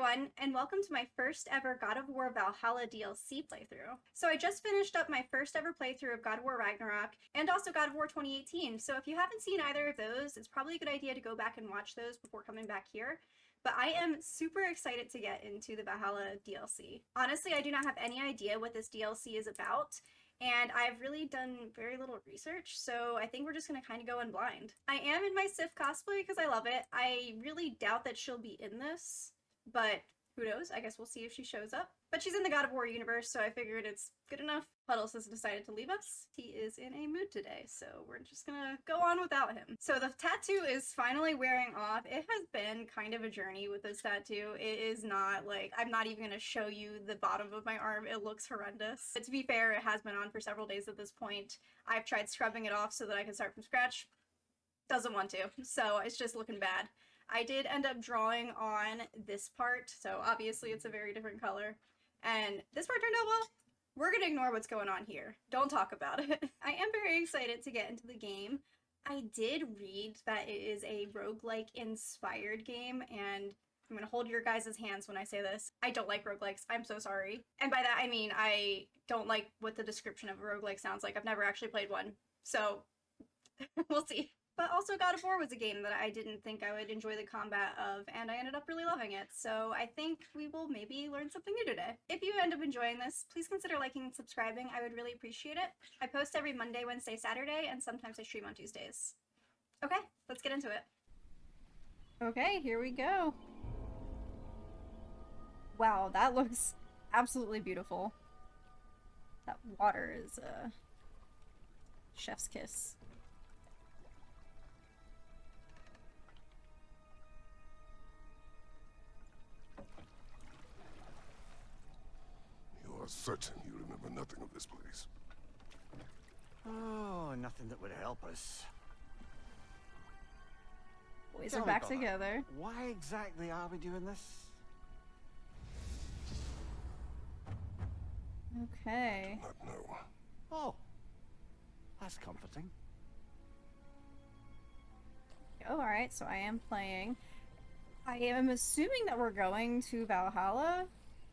everyone, and welcome to my first ever God of War Valhalla DLC playthrough. So I just finished up my first ever playthrough of God of War Ragnarok, and also God of War 2018, so if you haven't seen either of those, it's probably a good idea to go back and watch those before coming back here. But I am super excited to get into the Valhalla DLC. Honestly, I do not have any idea what this DLC is about, and I've really done very little research, so I think we're just gonna kind of go in blind. I am in my Sif cosplay because I love it. I really doubt that she'll be in this, but who knows? I guess we'll see if she shows up. But she's in the God of War universe, so I figured it's good enough. Puddles has decided to leave us. He is in a mood today, so we're just gonna go on without him. So the tattoo is finally wearing off. It has been kind of a journey with this tattoo. It is not like, I'm not even gonna show you the bottom of my arm. It looks horrendous. But to be fair, it has been on for several days at this point. I've tried scrubbing it off so that I can start from scratch. Doesn't want to, so it's just looking bad. I did end up drawing on this part, so obviously it's a very different color. And this part turned out well. We're gonna ignore what's going on here. Don't talk about it. I am very excited to get into the game. I did read that it is a roguelike inspired game, and I'm gonna hold your guys' hands when I say this. I don't like roguelikes. I'm so sorry. And by that I mean I don't like what the description of a roguelike sounds like. I've never actually played one. So we'll see. But also God of War was a game that I didn't think I would enjoy the combat of, and I ended up really loving it, so I think we will maybe learn something new today. If you end up enjoying this, please consider liking and subscribing. I would really appreciate it. I post every Monday, Wednesday, Saturday, and sometimes I stream on Tuesdays. Okay, let's get into it. Okay, here we go. Wow, that looks absolutely beautiful. That water is a chef's kiss. You are certain you remember nothing of this place? Oh, nothing that would help us. Boys Tell are me, back brother, together. why exactly are we doing this? Okay. Not know. Oh, that's comforting. Oh, alright, so I am playing. I am assuming that we're going to Valhalla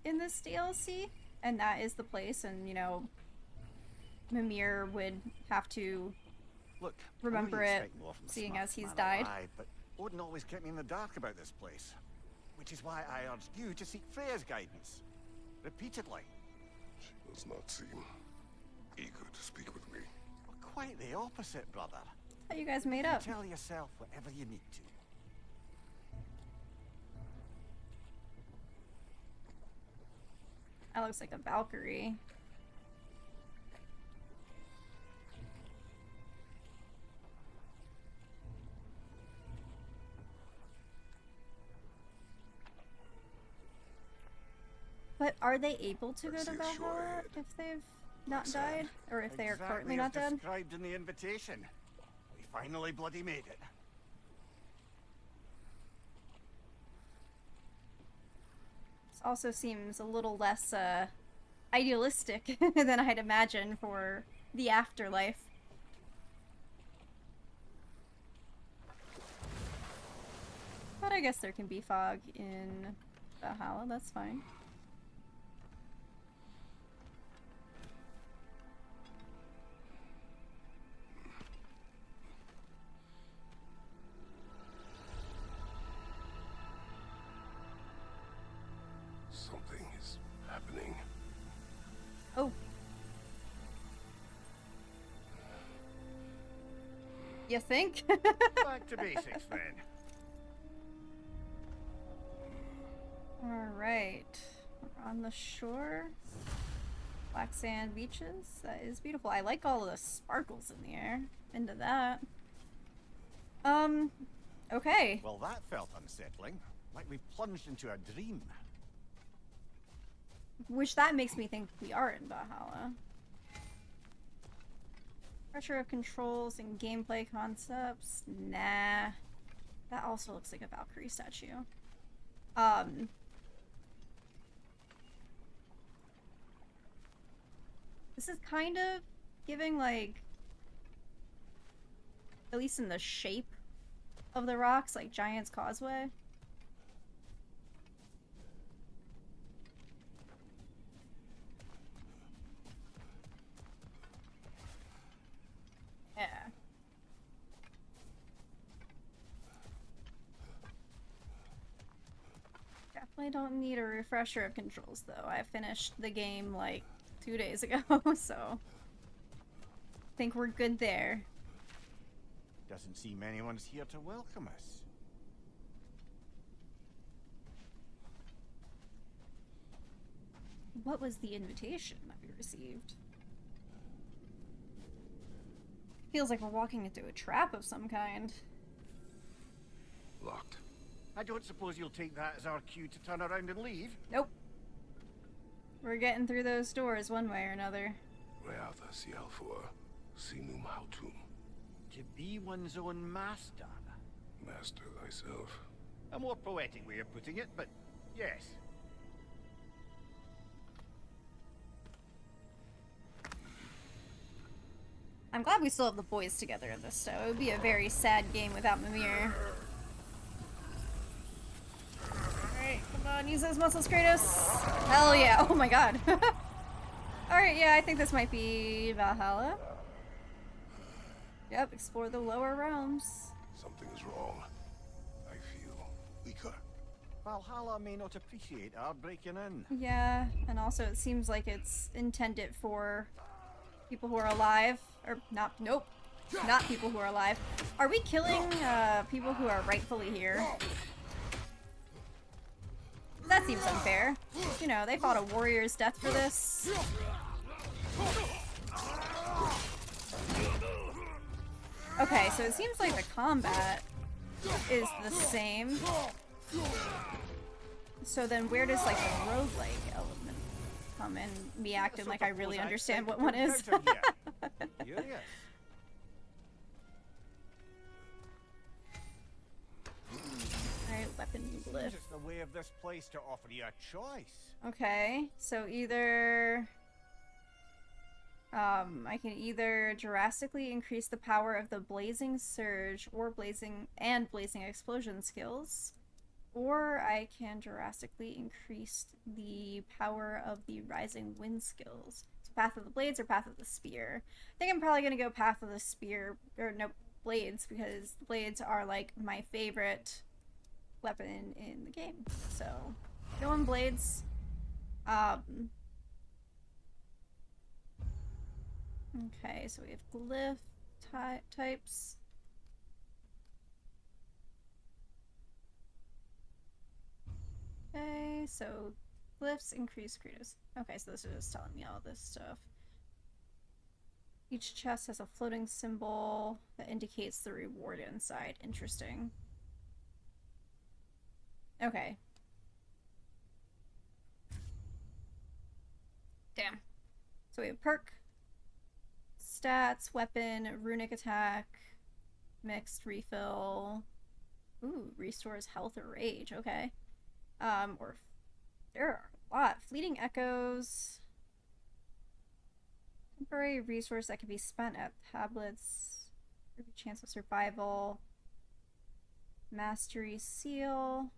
in this DLC, and that is the place, and, you know, Mimir would have to Look, remember I know you it, expect more from a seeing smart as he's man died. alive, but Odin always kept me in the dark about this place, which is why I urged you to seek Freya's guidance. Repeatedly. She does not seem eager to speak with me. Well, quite the opposite, brother. I thought you guys made You up. tell yourself whatever you need to. That looks like a Valkyrie. But are they able to go to Valhalla if they've not died? Or if they are currently not Exactly as dead? described in the invitation. We finally bloody made it. This also seems a little less, idealistic than I'd imagine for the afterlife. But I guess there can be fog in Valhalla, that's fine. Something is happening. Oh. You think? Back to basics then. Alright. We're on the shore. Black sand beaches. That is beautiful. I like all of the sparkles in the air. Into that. Okay. Well, that felt unsettling. Like we plunged into a dream. Which that makes me think we are in Valhalla. Pressure of controls and gameplay concepts. Nah. That also looks like a Valkyrie statue. This is kind of giving, like, at least in the shape of the rocks, like Giant's Causeway. I don't need a refresher of controls, though. I finished the game, like, 2 days ago, so... I think we're good there. Doesn't seem anyone's here to welcome us. What was the invitation that we received? Feels like we're walking into a trap of some kind. Locked. I don't suppose you'll take that as our cue to turn around and leave? Nope. We're getting through those doors one way or another. Reatha Sialfor, Sinum Hautum. To be one's own master. Master thyself. A more poetic way of putting it, but yes. I'm glad we still have the boys together in this, so it would be a very sad game without Mimir. Alright, come on, use those muscles, Kratos. Hell yeah, oh my god. Alright, yeah, I think this might be Valhalla. Yep, explore the lower realms. Something is wrong. I feel weaker. Valhalla may not appreciate our breaking in. Yeah, and also it seems like it's intended for people who are alive. Or not, nope. Not people who are alive. Are we killing people who are rightfully here? That seems unfair. You know, they fought a warrior's death for this. Okay, so it seems like the combat is the same. So then where does like the roguelike element come in? Me acting like I really understand what one is. Curious. Alright, weapon glyph. It's the way of this place to offer you a choice. Okay, so either I can either drastically increase the power of the blazing surge or blazing explosion skills, or I can drastically increase the power of the rising wind skills. So path of the blades or path of the spear. I think I'm probably gonna go path of the spear, or no, blades, because blades are like my favorite weapon in the game. So going blades. Okay, so we have glyph types. Okay, so glyphs increase Kratos. Okay, so this is just telling me all this stuff. Each chest has a floating symbol that indicates the reward inside. Interesting. Okay. Damn. So we have perk, stats, weapon, runic attack, mixed refill. Ooh, restores health or rage. Okay. Or there are a lot. Fleeting echoes. Temporary resource that can be spent at tablets. Chance of survival. Mastery seal.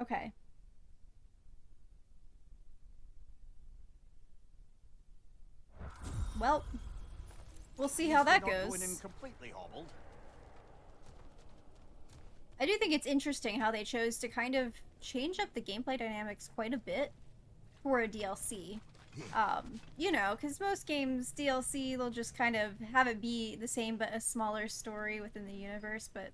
Okay. Well, we'll see how that goes. Going in completely hobbled. I do think it's interesting how they chose to kind of change up the gameplay dynamics quite a bit for a DLC. You know, because most games, DLC, they'll just kind of have it be the same but a smaller story within the universe, but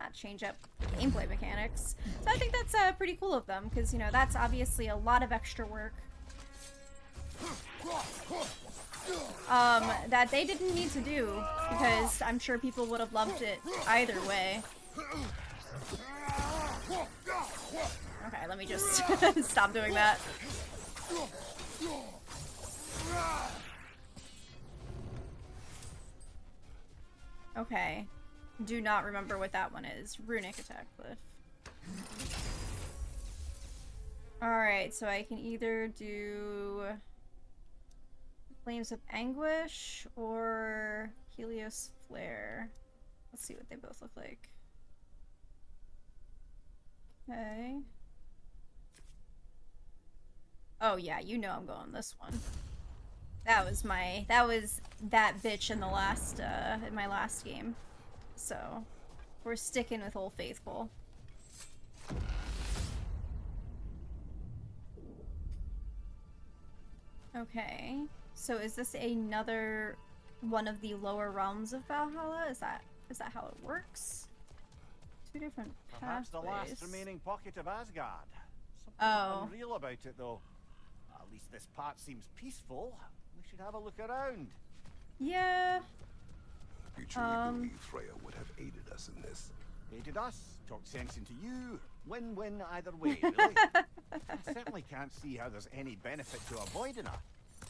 not change up gameplay mechanics. So I think that's pretty cool of them, because, you know, that's obviously a lot of extra work that they didn't need to do, because I'm sure people would have loved it either way. Okay, let me just stop doing that. Okay. Do not remember what that one is. Runic attack glyph. Alright, so I can either do Flames of Anguish or Helios Flare. Let's see what they both look like. Okay. Oh yeah, you know I'm going this one. That was that bitch in the last, in my last game. So, we're sticking with Old Faithful. Okay. So is this another one of the lower realms of Valhalla? Is that how it works? Two different Perhaps the last pathways. remaining pocket of Asgard. Something Oh. unreal about it, though. At least this part seems peaceful. We should have a look around. Yeah. You truly believe Freya would have aided us in this? Aided us, talked sense into you. Win-win either way, really. I certainly can't see how there's any benefit to avoiding her.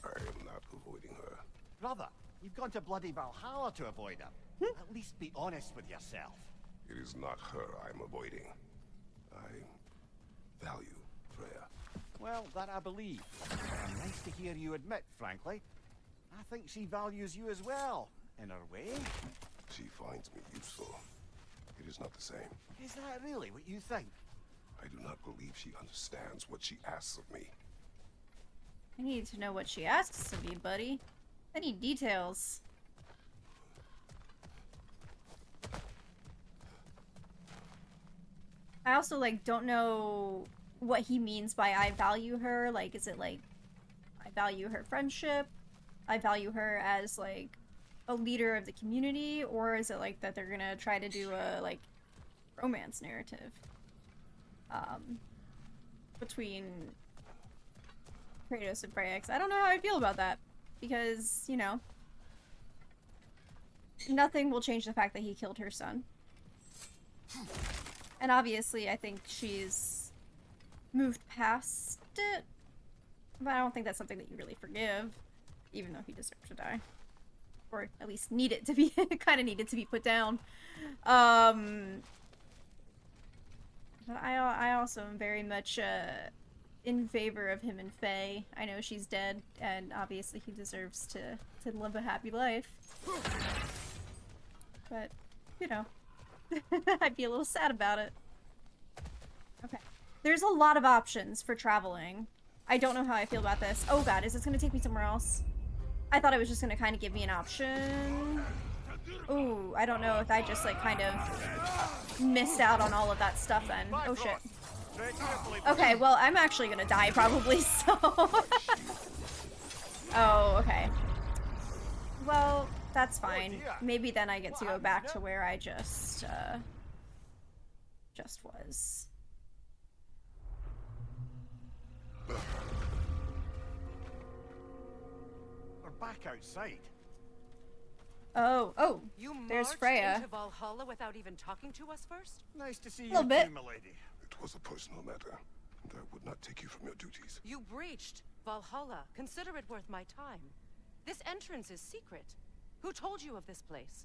I am not avoiding her. Brother, you've gone to bloody Valhalla to avoid her. At least be honest with yourself. It is not her I'm avoiding. I value Freya. Well, that I believe. And nice to hear you admit, frankly. I think she values you as well, in her way. She finds me useful. It is not the same. Is that really what you think? I do not believe she understands what she asks of me. I need to know what she asks of you, buddy. I need details. I also, like, don't know what he means by I value her. Like, is it like, I value her friendship? I value her as, like, a leader of the community? Or is it, like, that they're gonna try to do a, like, romance narrative? Between Kratos and Freya. I don't know how I feel about that. Because, you know, nothing will change the fact that he killed her son. And obviously, I think she's moved past it. But I don't think that's something that you really forgive. Even though he deserved to die. Or at least need it to be, kind of needed to be put down. But I also am very much in favor of him and Faye. I know she's dead, and obviously he deserves to live a happy life. But, you know, I'd be a little sad about it. Okay. There's a lot of options for traveling. I don't know how I feel about this. Oh god, is this going to take me somewhere else? I thought it was just going to kind of give me an option. Ooh, I don't know if I just, like, kind of missed out on all of that stuff then. Oh, shit. Okay, well, I'm actually gonna die, probably, so... Oh, okay. Well, that's fine. Maybe then I get to go back to where I just was. We're back outside. Oh, You there's marched Freya. into Valhalla without even talking to us first? Nice to see you Little bit. too, milady. It was a personal matter, and I would not take you from your duties. You breached Valhalla. Consider it worth my time. This entrance is secret. Who told you of this place?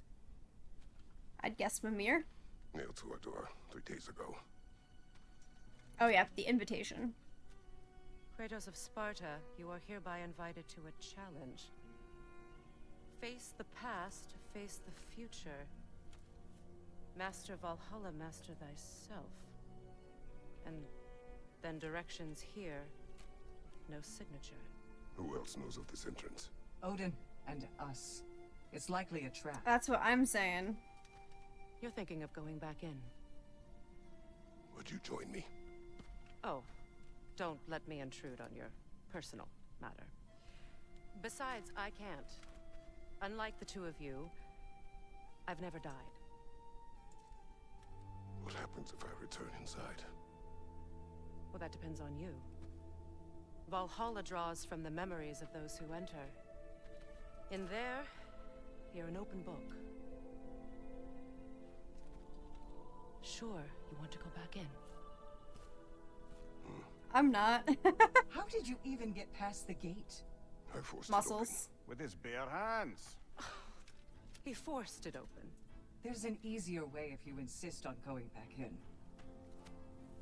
I'd guess Mimir. Nailed to our door 3 days ago. Oh yeah, the invitation. Kratos of Sparta, you are hereby invited to a challenge. Face the past, face the future. Master Valhalla, master thyself. And then directions here, no signature. Who else knows of this entrance? Odin and us. It's likely a trap. That's what I'm saying. You're thinking of going back in. Would you join me? Oh, don't let me intrude on your personal matter. Besides, I can't. Unlike the two of you, I've never died. What happens if I return inside? Well, that depends on you. Valhalla draws from the memories of those who enter. In there, you're an open book. Sure, you want to go back in. I'm not. How did you even get past the gate? I forced Muscles. With his bare hands. He forced it open. There's an easier way if you insist on going back in.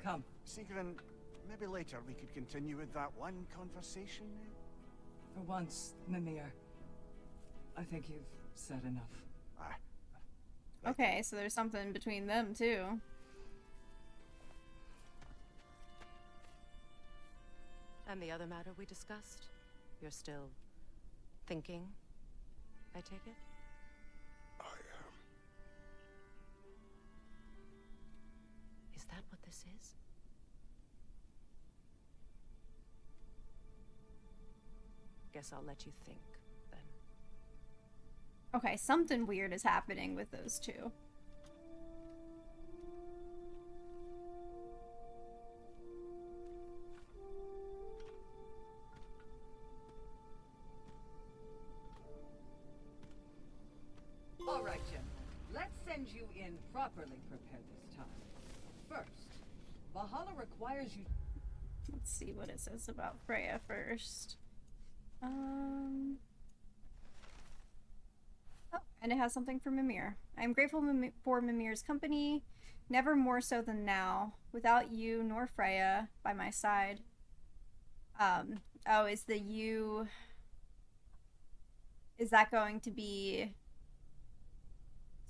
Come. Sigrun, maybe later we could continue with that one conversation. For once, Mimir. I think you've said enough. Okay, so there's something between them too. And the other matter we discussed? You're still thinking, I take it? this is? Guess I'll let you think, then. Okay, something weird is happening with those two. All right, gentlemen. Let's send you in properly prepared this time. First, Valhalla requires you... Let's see what it says about Freya first. Oh, and it has something for Mimir. I am grateful for Mimir's company, never more so than now. Without you nor Freya by my side. Oh, is the you... Is that going to be...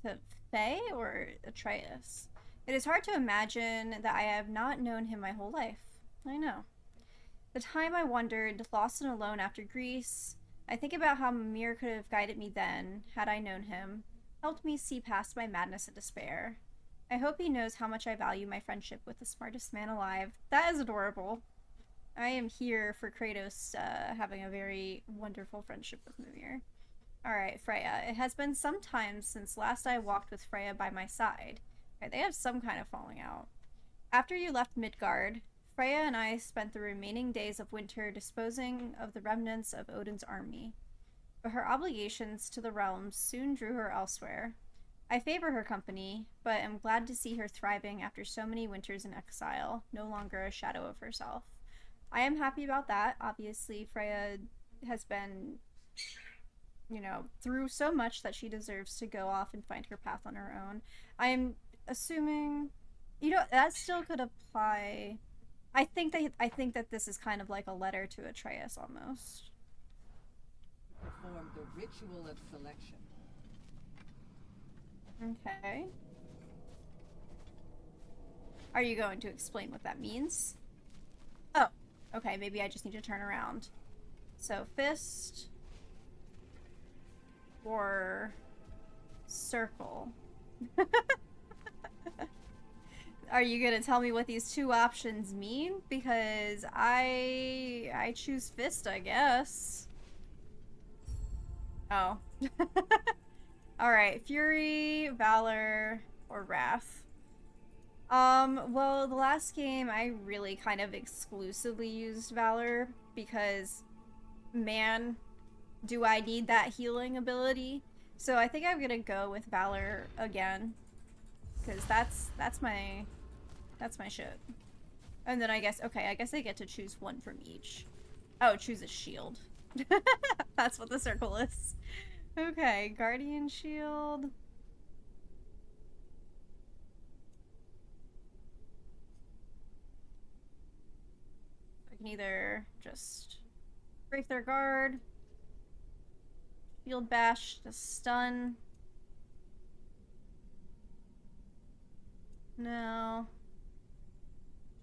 to Faye or Atreus? It is hard to imagine that I have not known him my whole life. I know. The time I wandered, lost and alone after Greece, I think about how Mimir could have guided me then, had I known him, helped me see past my madness and despair. I hope he knows how much I value my friendship with the smartest man alive. That is adorable. I am here for Kratos having a very wonderful friendship with Mimir. Alright, Freya. It has been some time since last I walked with Freya by my side. Okay, they have some kind of falling out. After you left Midgard, Freya and I spent the remaining days of winter disposing of the remnants of Odin's army. But her obligations to the realms soon drew her elsewhere. I favor her company, but am glad to see her thriving after so many winters in exile, no longer a shadow of herself. I am happy about that. Obviously, Freya has been, you know, through so much that she deserves to go off and find her path on her own. I am assuming, you know, that still could apply. I think that this is kind of like a letter to Atreus almost. Perform the ritual of selection. Okay. Are you going to explain what that means? Oh, okay, maybe I just need to turn around. So, fist or circle. Are you gonna tell me what these two options mean? Because I choose fist, I guess. Oh. Alright, Fury, Valor, or Wrath. Well, the last game I really kind of exclusively used Valor because, man, do I need that healing ability. So I think I'm gonna go with Valor again. Because that's my shit. And then I guess I get to choose one from each. Oh, choose a shield. That's what the circle is. Okay, Guardian Shield. I can either just break their guard, Shield Bash to stun. No.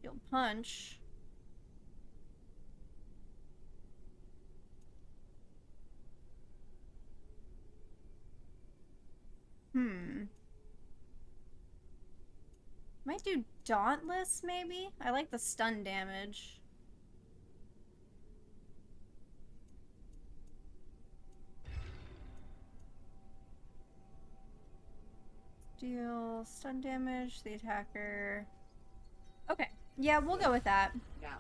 Shield Punch. Might do Dauntless, maybe? I like the stun damage. Deal stun damage to the attacker. Okay. Yeah, we'll go with that. Now,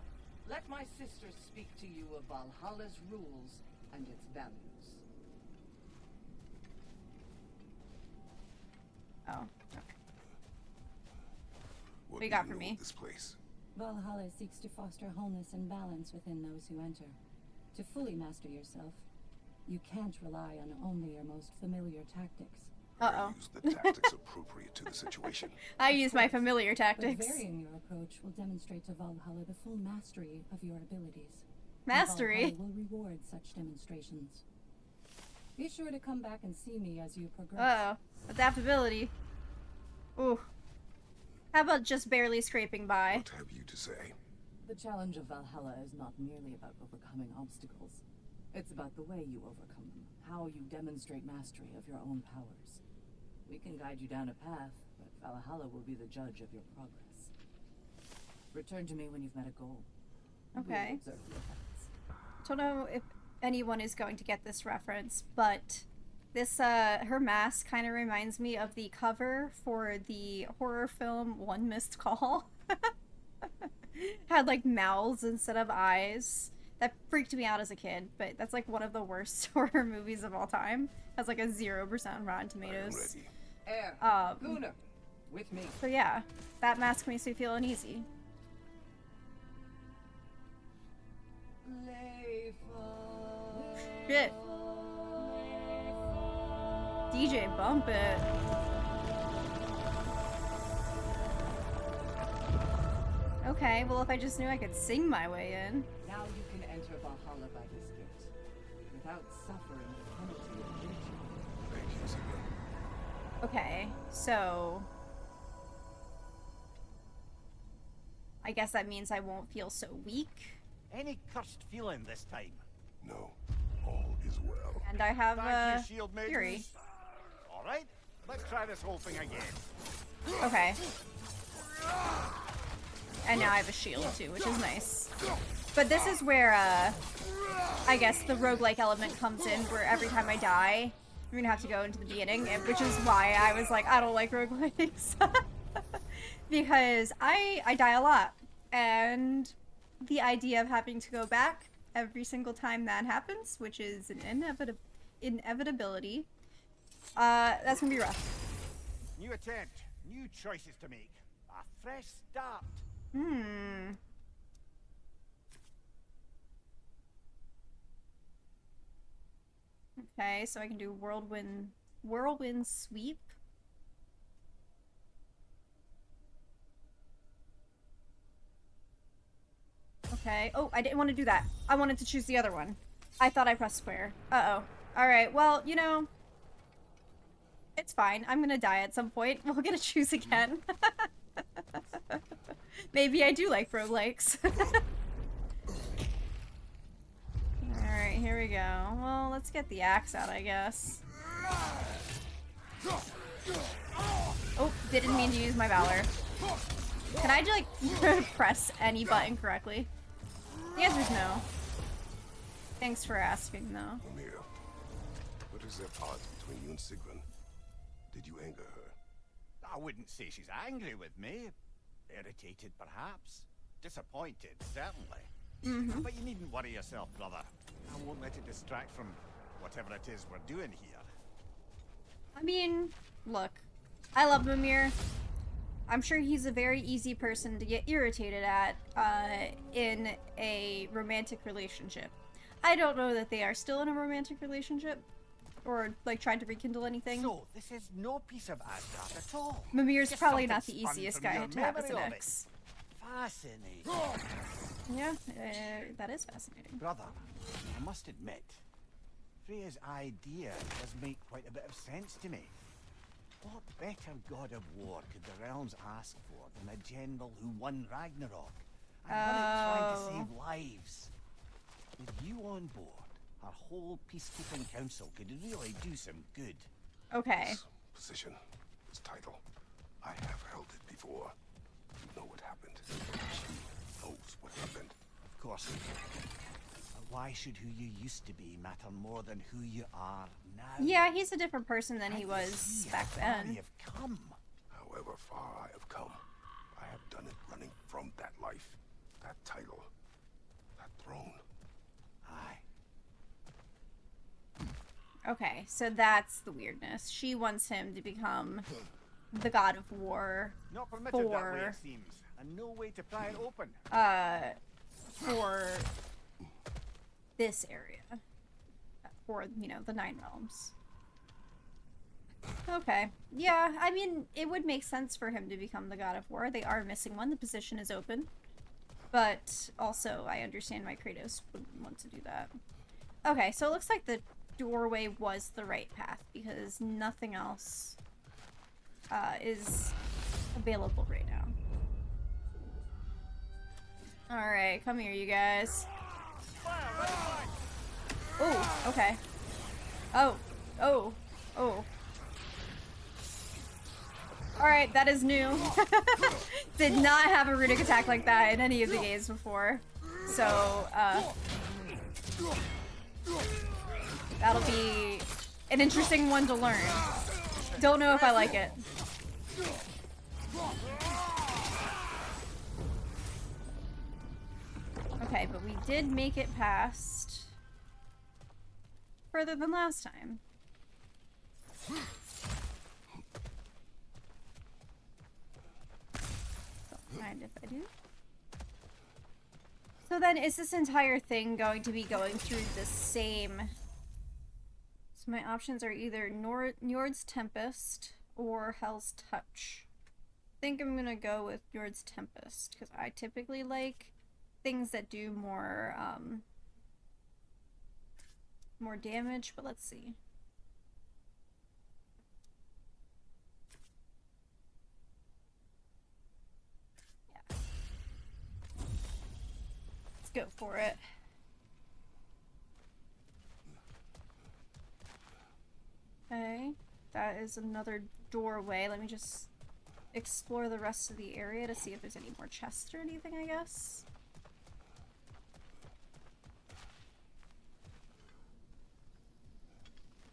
let my sister speak to you of Valhalla's rules and its values. Oh, okay. What do you do got for know me? of this place? Valhalla seeks to foster wholeness and balance within those who enter. To fully master yourself, you can't rely on only your most familiar tactics. Uh-oh. Use the tactics appropriate to the situation. I use my familiar But tactics. varying your approach will demonstrate to Valhalla the full mastery of your abilities. And Mastery? Valhalla will reward such demonstrations. Be sure to come back and see me as you progress. Uh-oh. Adaptability. Ooh. How about just barely scraping by? What have you to say? The challenge of Valhalla is not merely about overcoming obstacles. It's about the way you overcome them, how you demonstrate mastery of your own powers. We can guide you down a path, but Valhalla will be the judge of your progress. Return to me when you've met a goal. Okay. We'll observe the effects. Don't know if anyone is going to get this reference, but this her mask kind of reminds me of the cover for the horror film One Missed Call. Had like mouths instead of eyes. That freaked me out as a kid, but that's like one of the worst horror movies of all time. Has like a 0% Rotten I am Tomatoes. ready. Air. Gunnar, with me. So yeah, that mask makes me feel uneasy. Shit. DJ, bump it. Okay, well if I just knew I could sing my way in. Now you can enter Valhalla by this gate, without suffering the penalty of virtue. Thank you, Sigmund. Okay, so I guess that means I won't feel so weak. Any cursed feeling this time? No, all is well. And I have Thank you, shield maidens. fury. All right, let's try this whole thing again. Okay. And now I have a shield too, which is nice. But this is where, I guess the roguelike element comes in, where every time I die, I'm gonna have to go into the beginning, which is why I was like, I don't like roguelikes. Because I die a lot. And the idea of having to go back every single time that happens, which is an inevitability, that's gonna be rough. New attempt, new choices to make. A fresh start. Okay, so I can do whirlwind sweep. Okay. Oh, I didn't want to do that. I wanted to choose the other one. I thought I pressed square. Uh-oh. Alright, well, you know, it's fine. I'm gonna die at some point. We'll get to choose again. Maybe I do like roguelikes. Alright, here we go. Well, let's get the axe out, I guess. Oh, didn't mean to use my valor. Can I, like, press any button correctly? The answer's no. Thanks for asking, though. Amir, what is there part between you and Sigmund? Did you anger her? I wouldn't say she's angry with me. Irritated, perhaps. Disappointed, certainly. But you needn't worry yourself, brother. I won't let it distract from whatever it is we're doing here. I mean, look. I love Mimir. I'm sure he's a very easy person to get irritated at in a romantic relationship. I don't know that they are still in a romantic relationship or like trying to rekindle anything. So, this is no piece of Asgard at all. Mimir's Just probably something not the spun easiest from guy your to have as an memory of it. ex. Fascinating. Yeah, that is fascinating. Brother, I must admit, Freya's idea does make quite a bit of sense to me. What better god of war could the realms ask for than a general who won Ragnarok and won it trying to save lives? With you on board, our whole peacekeeping council could really do some good. Okay. This position, this title, I have held it before. You know what happened. She knows what happened. Of course. But why should who you used to be matter more than who you are now? Yeah, he's a different person than he And was see back how far then. you have come. However far I have come, I have done it running from that life, that title, that throne. Aye. Okay, so that's the weirdness. She wants him to become the god of war Not permitted that way, for it seems. And no way to pry it open. for this area. For, you know, the Nine Realms. Okay. Yeah, I mean, it would make sense for him to become the god of war. They are missing one. The position is open. But also, I understand why Kratos wouldn't want to do that. Okay, so it looks like the doorway was the right path, because nothing else is available right now. Alright, come here, you guys. Oh, okay. Oh, oh, oh. Alright, that is new. Did not have a runic attack like that in any of the games before. So, that'll be an interesting one to learn. Don't know if I like it. Okay, but we did make it past further than last time. Don't mind if I do. So then, is this entire thing going to be going through the same... So my options are either Njord's Tempest or Hell's Touch. I think I'm gonna go with Njord's Tempest, because I typically like things that do more, more damage, but let's see. Yeah. Let's go for it. Okay, that is another doorway. Let me just explore the rest of the area to see if there's any more chests or anything, I guess.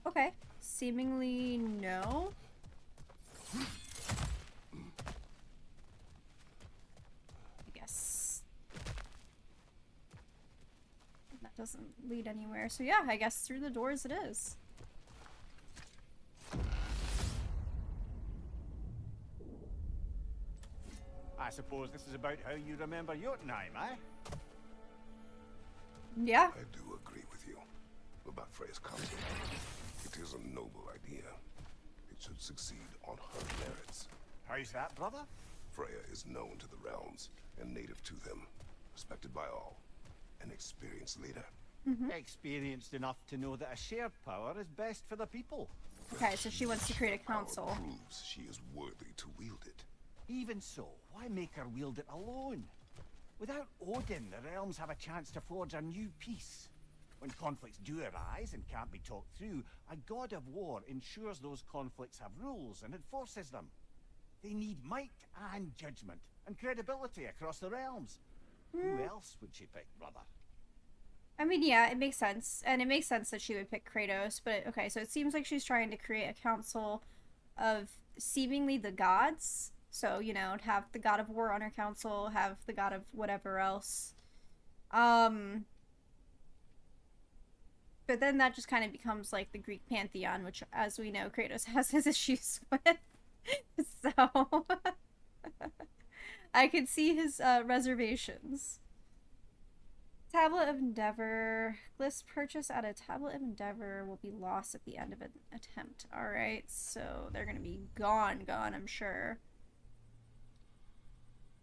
Okay, seemingly no. I guess that doesn't lead anywhere. So yeah, I guess through the doors it is. I suppose this is about how you remember Jotunheim, eh? Yeah. I do agree with you about Freya's council. It is a noble idea. It should succeed on her merits. How's that, brother? Freya is known to the realms and native to them, respected by all, an experienced leader. Experienced enough to know that a shared power is best for the people. Okay, so she wants to create a council. Power proves she is worthy to wield it. Even so, why make her wield it alone? Without Odin, the realms have a chance to forge a new peace. When conflicts do arise and can't be talked through, a god of war ensures those conflicts have rules and enforces them. They need might and judgment and credibility across the realms. Who else would she pick, brother? I mean, yeah, it makes sense. And it makes sense that she would pick Kratos, but okay, so it seems like she's trying to create a council of seemingly the gods. So, you know, have the god of war on her council, have the god of whatever else. But then that just kind of becomes like the Greek pantheon, which, as we know, Kratos has his issues with. So, I could see his reservations. Tablet of Endeavor. Glyphs purchased at a Tablet of Endeavor will be lost at the end of an attempt. Alright, so they're gonna be gone, I'm sure.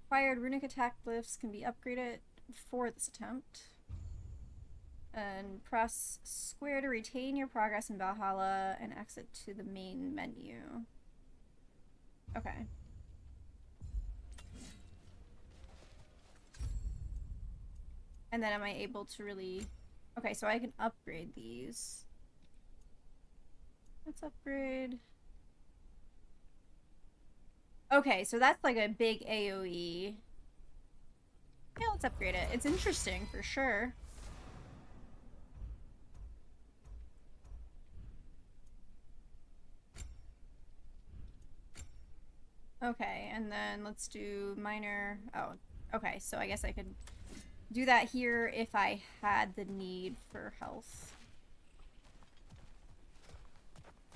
Acquired runic attack glyphs can be upgraded for this attempt. And press square to retain your progress in Valhalla and exit to the main menu. Okay. And then am I able to really... Okay, so I can upgrade these. Let's upgrade... Okay, so that's like a big AoE. Yeah, let's upgrade it. It's interesting, for sure. Okay, and then let's do minor... Oh, okay, so I guess I could do that here if I had the need for health.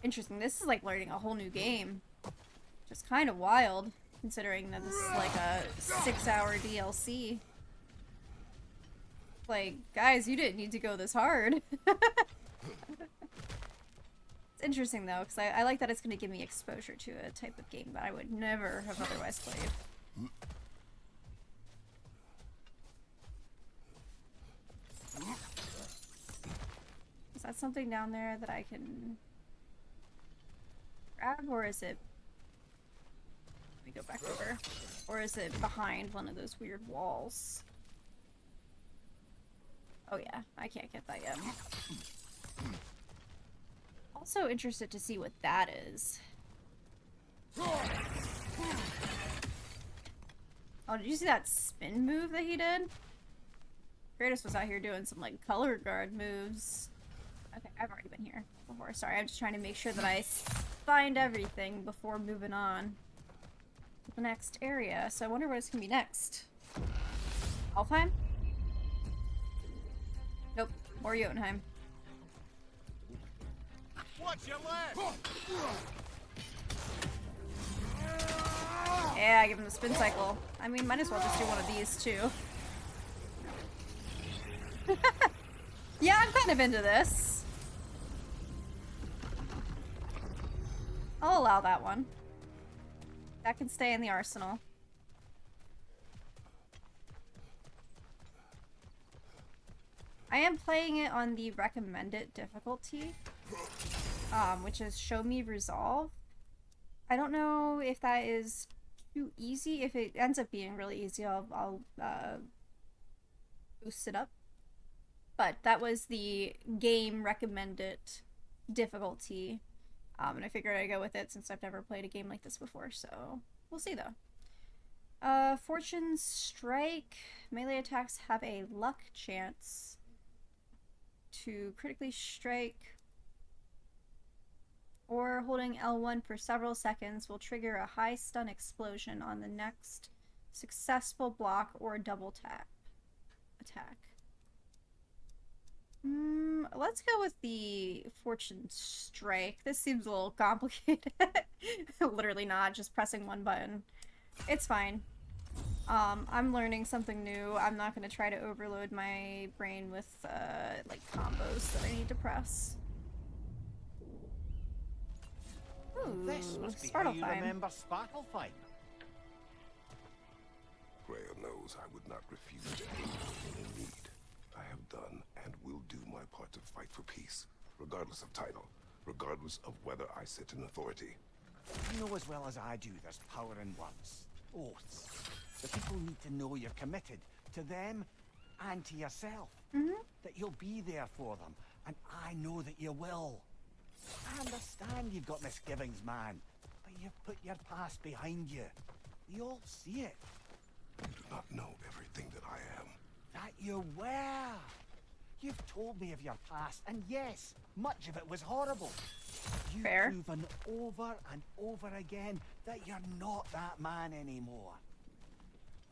Interesting, this is like learning a whole new game. Just kind of wild, considering that this is like a 6-hour DLC. Like, guys, you didn't need to go this hard. It's interesting, though, because I like that it's going to give me exposure to a type of game that I would never have otherwise played. Is that something down there that I can grab, or is it... Let me go back over. Or is it behind one of those weird walls? Oh yeah, I can't get that yet. Also interested to see what that is. Oh, did you see that spin move that he did? Kratos was out here doing some, like, color guard moves. Okay, I've already been here before. Sorry, I'm just trying to make sure that I find everything before moving on to the next area. So I wonder what it's gonna be next. Alfheim? Nope, more Jotunheim. Watch your left! Yeah, give him the spin cycle. I mean, might as well just do one of these, too. Yeah, I'm kind of into this. I'll allow that one. That can stay in the arsenal. I am playing it on the recommended difficulty, which is Show Me Resolve. I don't know if that is too easy. If it ends up being really easy, I'll boost it up. But that was the game recommended difficulty. And I figured I'd go with it since I've never played a game like this before, so we'll see though. Fortune Strike. Melee attacks have a luck chance to critically strike, or holding L1 for several seconds will trigger a high stun explosion on the next successful block or double tap attack. Let's go with the Fortune Strike. This seems a little complicated. Literally not, just pressing one button. It's fine. I'm learning something new. I'm not gonna try to overload my brain with, like, combos that I need to press. Ooh, This must be how you Svartalfheim. remember Svartalfheim. Freya knows I would not refuse to aid her in need. I have done and will do my part to fight for peace, regardless of title, regardless of whether I sit in authority. You know as well as I do there's power in words. Oaths. The people need to know you're committed to them and to yourself. That you'll be there for them, and I know that you will. I understand you've got misgivings, man, but you've put your past behind you. We all see it. You do not know everything that I am. That you were. You've told me of your past, and yes, much of it was horrible. You've Fair. proven over and over again that you're not that man anymore.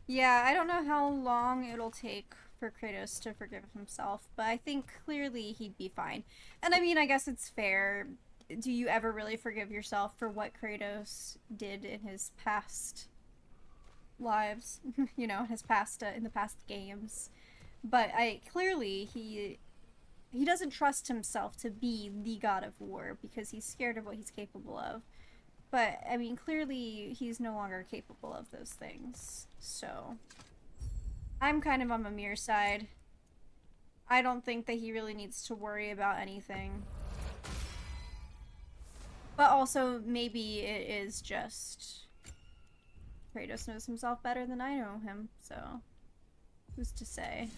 Yeah, I don't know how long it'll take for Kratos to forgive himself, but I think clearly he'd be fine. And I mean, I guess it's fair. Do you ever really forgive yourself for what Kratos did in his past lives? You know, his past, in the past games. But clearly he doesn't trust himself to be the god of war because he's scared of what he's capable of. But, I mean, clearly he's no longer capable of those things. So, I'm kind of on Mimir's side. I don't think that he really needs to worry about anything. But also, maybe it is just Kratos knows himself better than I know him, so who's to say?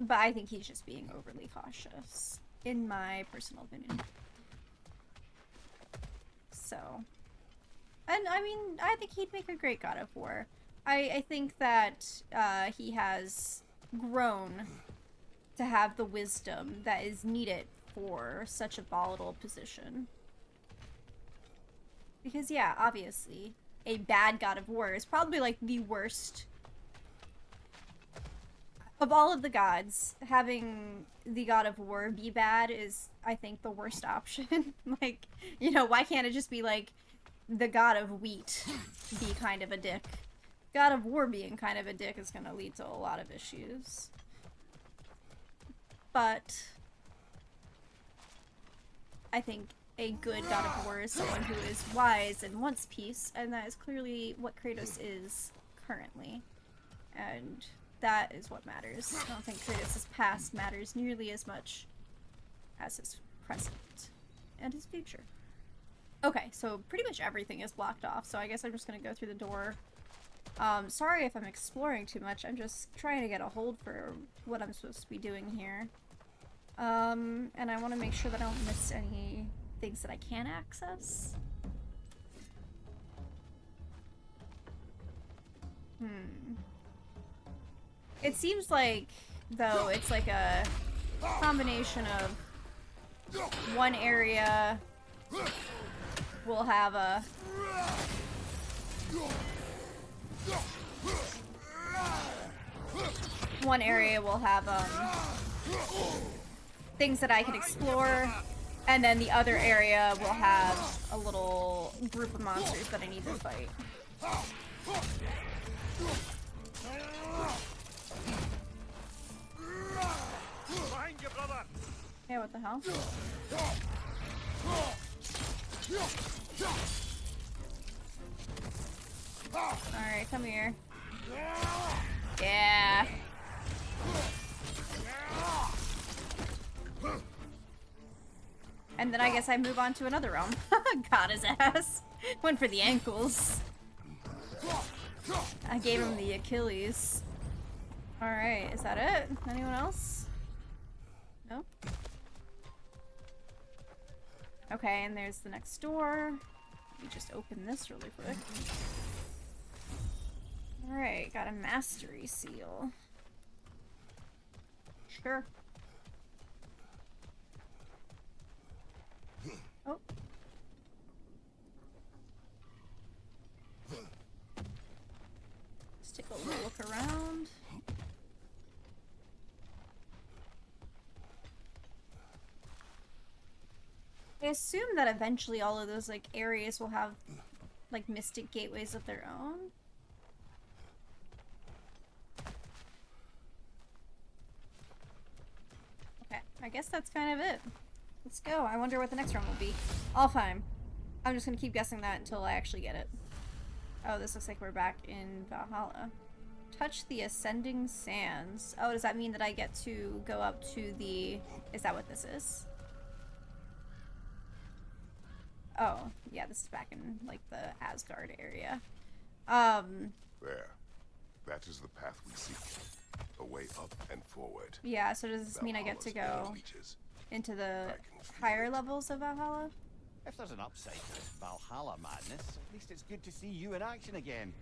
But I think he's just being overly cautious, in my personal opinion. So, and I mean, I think he'd make a great god of war. I think that he has grown to have the wisdom that is needed for such a volatile position. Because, yeah, obviously, a bad god of war is probably, like, the worst. Of all of the gods, having the god of war be bad is, I think, the worst option. Like, you know, why can't it just be, like, the god of wheat be kind of a dick? God of war being kind of a dick is gonna lead to a lot of issues. But I think a good god of war is someone who is wise and wants peace, and that is clearly what Kratos is currently. And that is what matters. I don't think Kratos' past matters nearly as much as his present and his future. Okay, so pretty much everything is blocked off, so I guess I'm just gonna go through the door. Sorry if I'm exploring too much, I'm just trying to get a hold for what I'm supposed to be doing here. And I want to make sure that I don't miss any things that I can access. It seems like, though, it's like a combination of one area will have a... One area will have, things that I can explore, and then the other area will have a little group of monsters that I need to fight. Behind you, brother! Yeah, what the hell? Alright, come here. Yeah. And then I guess I move on to another realm. Got his ass. Went for the ankles. I gave him the Achilles. Alright, is that it? Anyone else? No? Okay, and there's the next door. Let me just open this really quick. Alright, got a mastery seal. Sure. Oh. Let's take a little look around. I assume that eventually all of those, like, areas will have, like, mystic gateways of their own. Okay, I guess that's kind of it. Let's go. I wonder what the next one will be. All fine. I'm just gonna keep guessing that until I actually get it. Oh, this looks like we're back in Valhalla. Touch the ascending sands. Oh, does that mean that I get to go up to the... Is that what this is? Oh, yeah, this is back in, like, the Asgard area. There. That is the path we seek. A way up and forward. Yeah, so does this mean I get to go into the higher levels of Valhalla? If there's an upside to this Valhalla madness, at least it's good to see you in action again.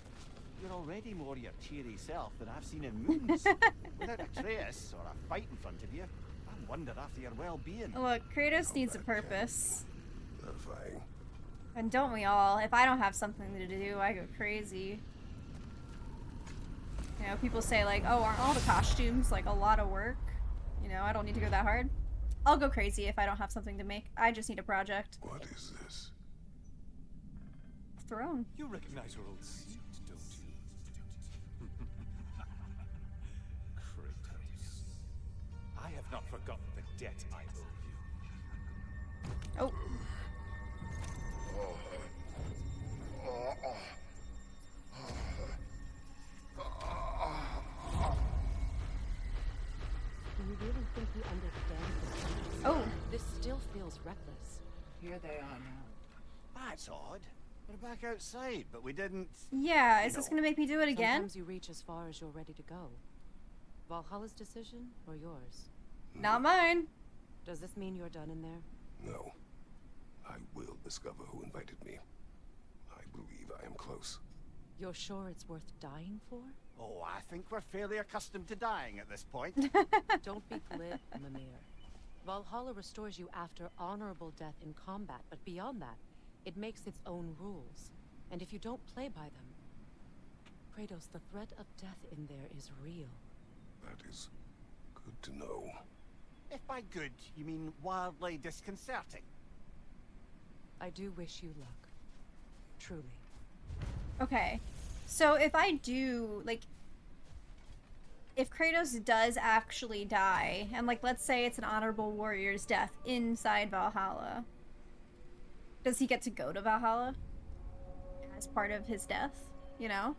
You're already more your cheery self than I've seen in moons. Without Atreus or a fight in front of you, I wonder after your well-being. Look, Kratos needs a purpose. Terrifying. And don't we all? If I don't have something to do, I go crazy. You know, people say like, oh, aren't all the costumes like a lot of work? You know, I don't need to go that hard. I'll go crazy if I don't have something to make. I just need a project. What is this? Throne. You recognize your old seat, don't you? Kratos. I have not forgotten the debt I owe you. Oh. Do you really think you understand this? Oh. This still feels reckless. Here they are now. That's odd. We're back outside, but we didn't... Yeah, is this gonna make me do it again? Sometimes you reach as far as you're ready to go. Valhalla's decision or yours? Not mine. Does this mean you're done in there? No. I will discover who invited me. I believe I am close. You're sure it's worth dying for? Oh, I think we're fairly accustomed to dying at this point. Don't be glib, Mimir. Valhalla restores you after honorable death in combat, but beyond that, it makes its own rules. And if you don't play by them... Kratos, the threat of death in there is real. That is good to know. If by good, you mean wildly disconcerting. I do wish you luck. Truly. Okay. So if I do, like... If Kratos does actually die, and like, let's say it's an honorable warrior's death inside Valhalla, does he get to go to Valhalla as part of his death, you know?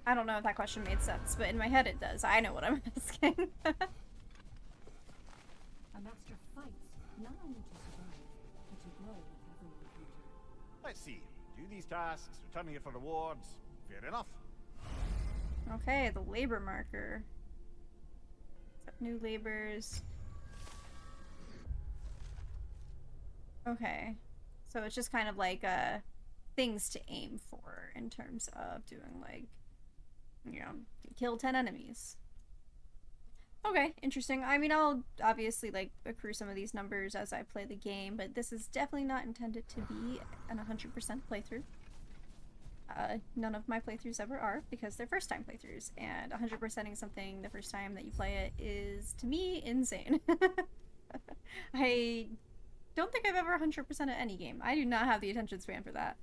I don't know if that question made sense, but in my head it does. I know what I'm asking. A master fights not only to survive, but to grow with every encounter. Let's see. Do these tasks, return here for rewards. Fair enough. Okay, the labor marker. Accept new labors. Okay. So it's just kind of like things to aim for in terms of doing like you know, kill 10 enemies. Okay, interesting. I mean, I'll obviously, like, accrue some of these numbers as I play the game, but this is definitely not intended to be an 100% playthrough. None of my playthroughs ever are, because they're first-time playthroughs, and 100%ing something the first time that you play it is, to me, insane. I don't think I've ever 100%ed any game. I do not have the attention span for that.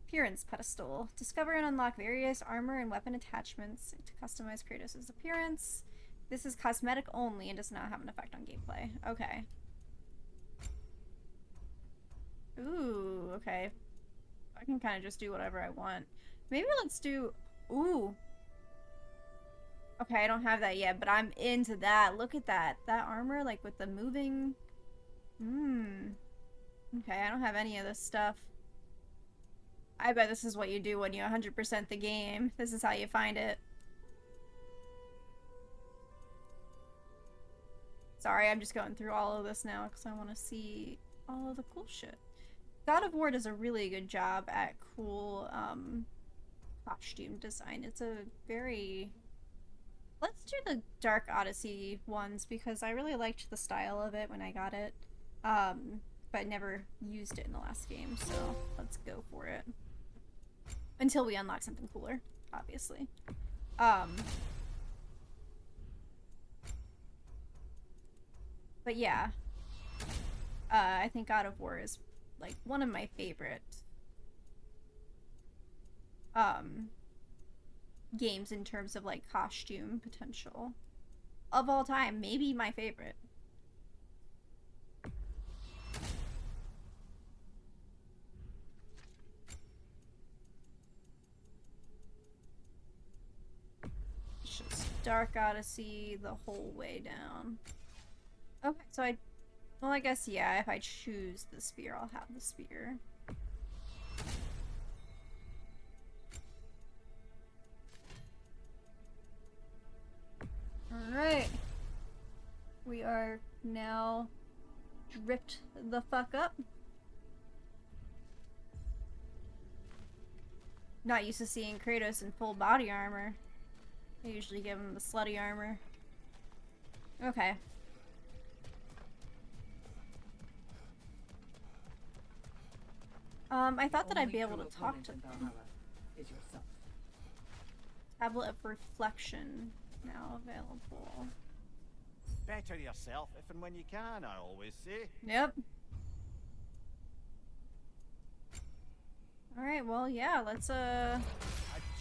Appearance pedestal. Discover and unlock various armor and weapon attachments to customize Kratos' appearance. This is cosmetic only and does not have an effect on gameplay. Okay. Ooh, okay. I can kind of just do whatever I want. Maybe let's do... Ooh. Okay, I don't have that yet, but I'm into that. Look at that. That armor, like, with the moving... Okay, I don't have any of this stuff. I bet this is what you do when you 100% the game. This is how you find it. Sorry, I'm just going through all of this now because I want to see all of the cool shit. God of War does a really good job at cool costume design. It's a very... Let's do the Dark Odyssey ones because I really liked the style of it when I got it. But never used it in the last game, so let's go for it. Until we unlock something cooler, obviously. But yeah. I think God of War is like one of my favorite games in terms of like costume potential of all time. Maybe my favorite. It's just Dark Odyssey the whole way down. Okay, so well, I guess, yeah, if I choose the spear, I'll have the spear. Alright. We are now dripped the fuck up. Not used to seeing Kratos in full body armor. I usually give him the slutty armor. Okay. I thought that I'd be able to talk to them. Tablet of Reflection now available. Better yourself if and when you can, I always say. Yep. Alright, well, yeah, let's, A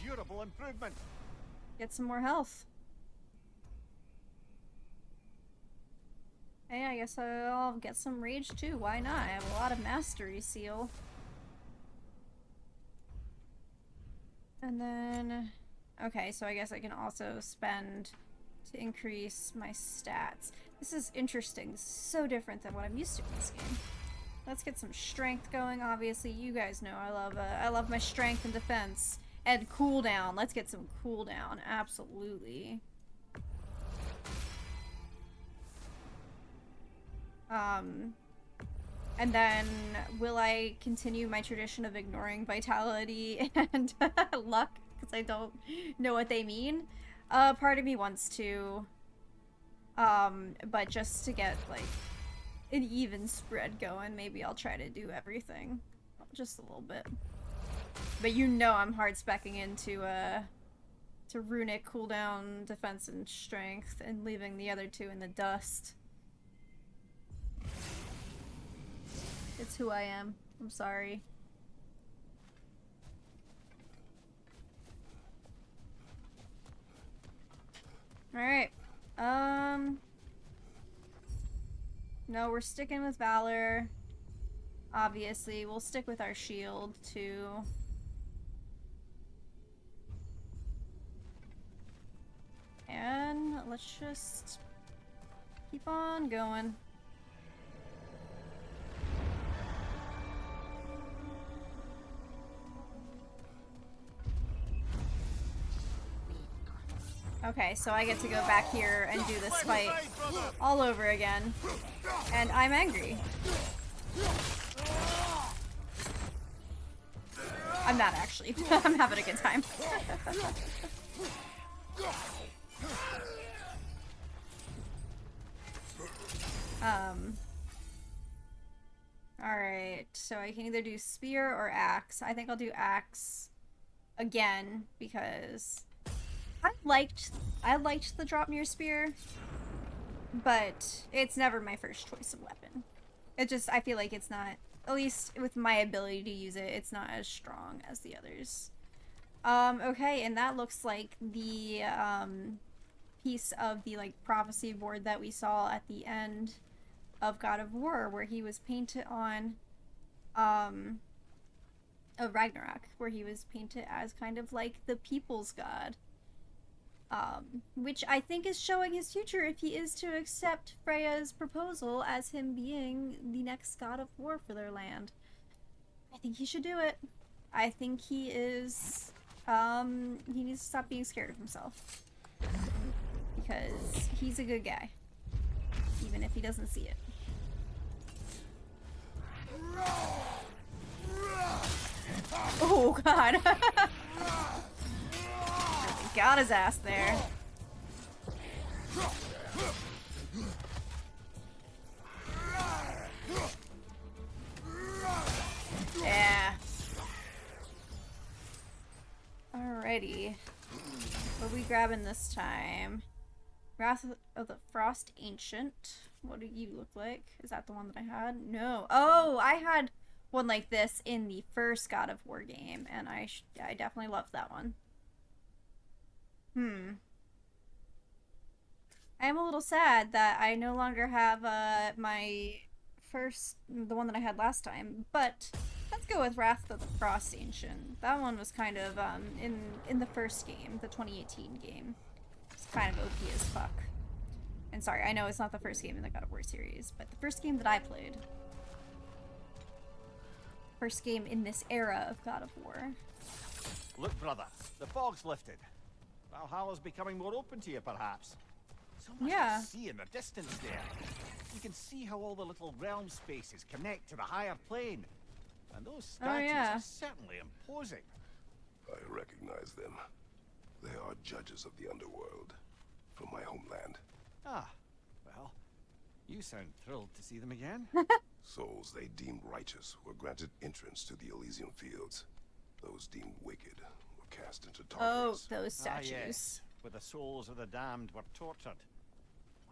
durable improvement. get some more health. Hey, I guess I'll get some rage too. Why not? I have a lot of mastery seal. And then... Okay, so I guess I can also spend to increase my stats. This is interesting. This is so different than what I'm used to in this game. Let's get some strength going. Obviously, you guys know I love my strength and defense. And cooldown. Let's get some cooldown. Absolutely. And then, will I continue my tradition of ignoring vitality and luck? Because I don't know what they mean. Part of me wants to. But just to get, like, an even spread going, maybe I'll try to do everything. Just a little bit. But you know I'm hard speccing into, to runic cooldown, defense, and strength, and leaving the other two in the dust. It's who I am. I'm sorry. Alright. No, we're sticking with Valor. Obviously, we'll stick with our shield, too. And let's just keep on going. Okay, so I get to go back here and do this fight all over again. And I'm angry. I'm not actually. I'm having a good time. Alright, so I can either do spear or axe. I think I'll do axe again because I liked the Dropmere spear, but it's never my first choice of weapon. I feel like it's not, at least with my ability to use it, it's not as strong as the others. Okay, and that looks like the piece of the like prophecy board that we saw at the end of God of War, where he was painted on of Ragnarok, where he was painted as kind of like the people's god, which I think is showing his future if he is to accept Freya's proposal as him being the next god of war for their land. I think he should do it. I think he is he needs to stop being scared of himself, because he's a good guy, even if he doesn't see it. Oh god. Got his ass there. Yeah. Alrighty. What are we grabbing this time? Wrath of the Frost Ancient. What do you look like? Is that the one that I had? No. Oh, I had one like this in the first God of War game, and I definitely loved that one. I am a little sad that I no longer have the one that I had last time, but let's go with Wrath of the Frost Ancient. That one was kind of in the first game, the 2018 game. It's kind of OP as fuck. And sorry, I know it's not the first game in the God of War series, but the first game that I played. First game in this era of God of War. Look, brother, the fog's lifted. Valhalla's becoming more open to you, perhaps. So much to see in the distance there. You can see how all the little realm spaces connect to the higher plane. And those statues are certainly imposing. I recognize them. They are judges of the underworld from my homeland. Ah, well, you sound thrilled to see them again. Souls they deemed righteous were granted entrance to the Elysian fields. Those deemed wicked were cast into Tartarus. Oh, those statues. Ah, yes, where the souls of the damned were tortured.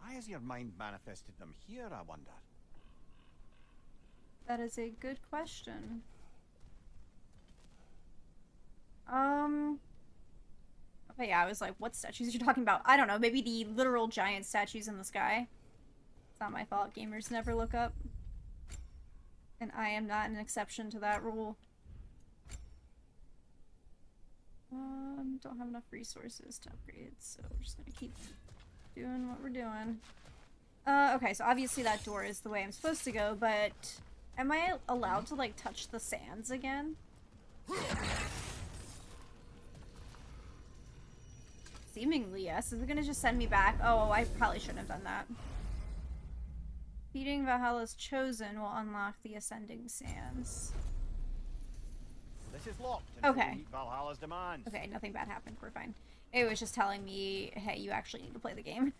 Why has your mind manifested them here, I wonder? That is a good question. Okay, yeah, I was like, what statues are you talking about? I don't know, maybe the literal giant statues in the sky. It's not my fault, gamers never look up. And I am not an exception to that rule. Don't have enough resources to upgrade, so we're just gonna keep doing what we're doing. Okay, so obviously that door is the way I'm supposed to go, but am I allowed to, like, touch the sands again? Seemingly, yes. Is it gonna just send me back? Oh, I probably shouldn't have done that. Beating Valhalla's Chosen will unlock the Ascending Sands. This is locked. Okay. Meet Valhalla's demands. Okay, nothing bad happened. We're fine. It was just telling me, hey, you actually need to play the game.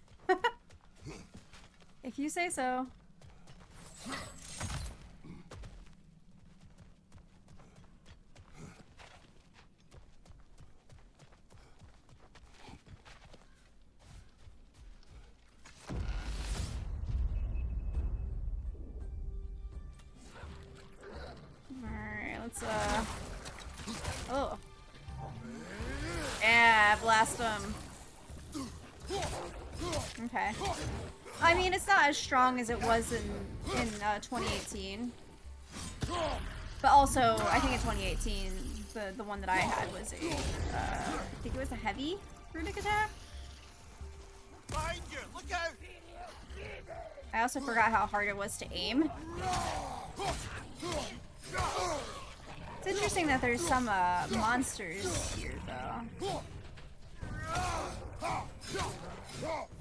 If you say so. Alright, let's oh. Yeah, blast him. Okay. I mean, it's not as strong as it was in 2018. But also, I think in 2018, the one that I had was a, I think it was a heavy runic attack. Behind you! Look out! I also forgot how hard it was to aim. It's interesting that there's some monsters here, though.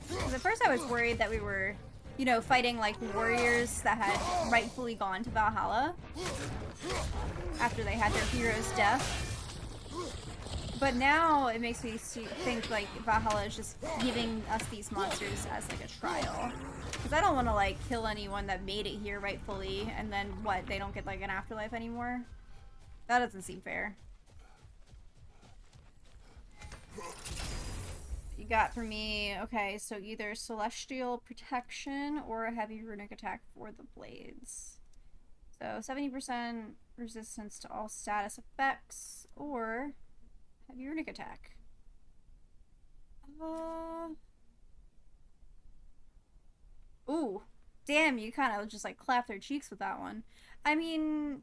Because at first I was worried that we were, you know, fighting like warriors that had rightfully gone to Valhalla after they had their hero's death. But now it makes me think like Valhalla is just giving us these monsters as like a trial. Because I don't want to like kill anyone that made it here rightfully, and then what, they don't get like an afterlife anymore? That doesn't seem fair. You got for me, okay, so either celestial protection or a heavy runic attack for the blades. So 70% resistance to all status effects or heavy runic attack. Ooh, damn, you kind of just like clapped their cheeks with that one. I mean,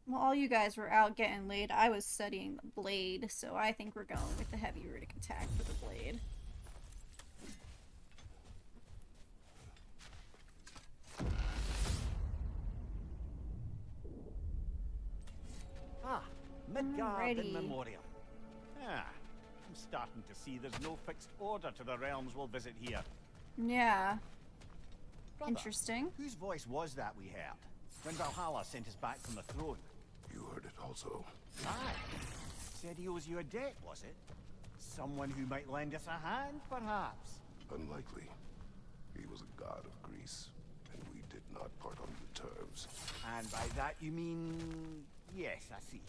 well, all you guys were out getting laid. I was studying the blade, so I think we're going with the heavy runic attack for the blade. Ah, Midgard in Alrighty. memoriam. Ah, I'm starting to see there's no fixed order to the realms we'll visit here. Yeah. Brother, Interesting. whose voice was that we heard when Valhalla sent us back from the throne? You heard it also. Aye. Said he owes you a debt, was it? Someone who might lend us a hand, perhaps? Unlikely. He was a god of Greece, and we did not part on good terms. And by that you mean... Yes, I see.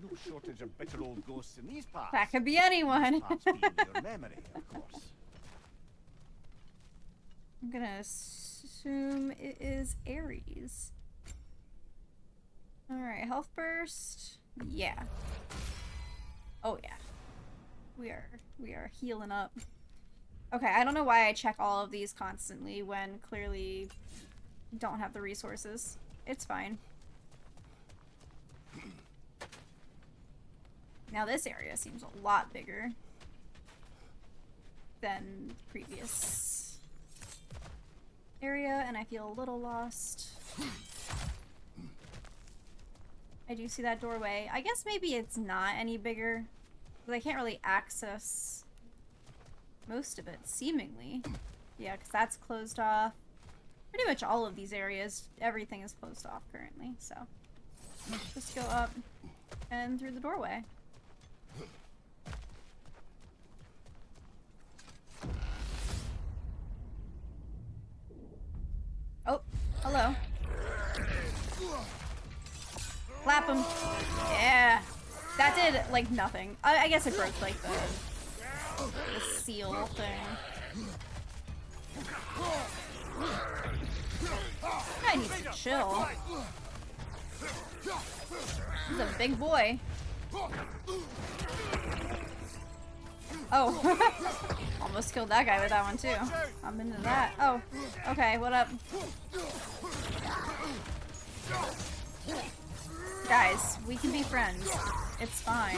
No shortage of bitter old ghosts in these parts. That could be anyone. These parts being your memory, of course. I'm gonna assume it is Ares. Alright, health burst. Yeah. Oh yeah. We are healing up. Okay, I don't know why I check all of these constantly when clearly don't have the resources. It's fine. Now this area seems a lot bigger than the previous area, and I feel a little lost. I do see that doorway. I guess maybe it's not any bigger, because I can't really access most of it, seemingly. Yeah, because that's closed off. Pretty much all of these areas, everything is closed off currently, so. Just go up and through the doorway. Oh, hello. Clap him. Yeah. That did, like, nothing. I guess it broke, like, the seal thing. I need to chill. He's a big boy. Oh. Almost killed that guy with that one, too. I'm into that. Oh. Okay, what up? Guys, we can be friends. It's fine.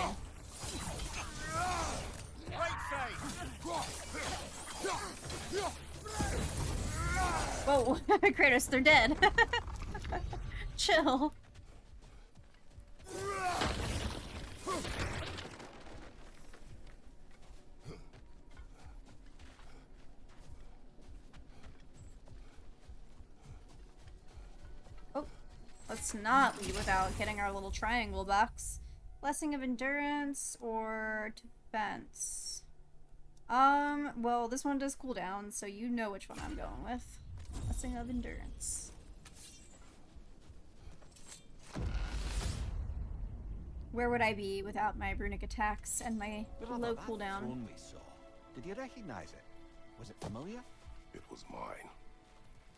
Whoa, Kratos, they're dead. Chill. Oh, let's not leave without getting our little triangle box. Blessing of Endurance or Defense? Well, this one does cool down, so you know which one I'm going with. Blessing of Endurance. Where would I be without my runic attacks and my low cooldown? Throne we saw. Did you recognize it? Was it familiar? It was mine.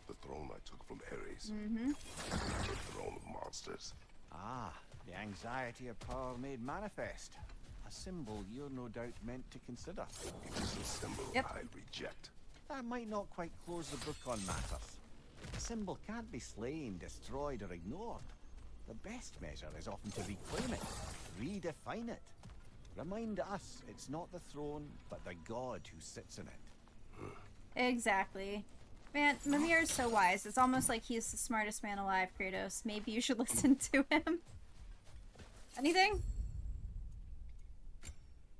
The throne I took from Ares. Mm-hmm. The throne of monsters. Ah, the anxiety of power made manifest. A symbol you're no doubt meant to consider. It is a symbol Yep. I reject. That might not quite close the book on matters. A symbol can't be slain, destroyed, or ignored. The best measure is often to reclaim it, redefine it. Remind us it's not the throne, but the god who sits in it. Exactly. Man, Mimir is so wise. It's almost like he's the smartest man alive, Kratos. Maybe you should listen to him. Anything?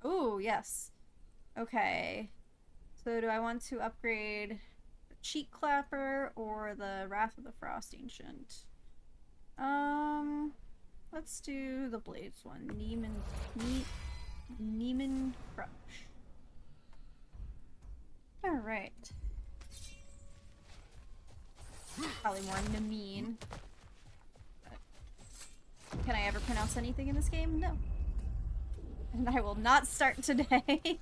Ooh, yes. Okay. So do I want to upgrade the Cheek Clapper or the Wrath of the Frost Ancient? Let's do the Blades one. Neem and Neat. Neiman Crush. Alright. Probably more Nameen. Can I ever pronounce anything in this game? No. And I will not start today.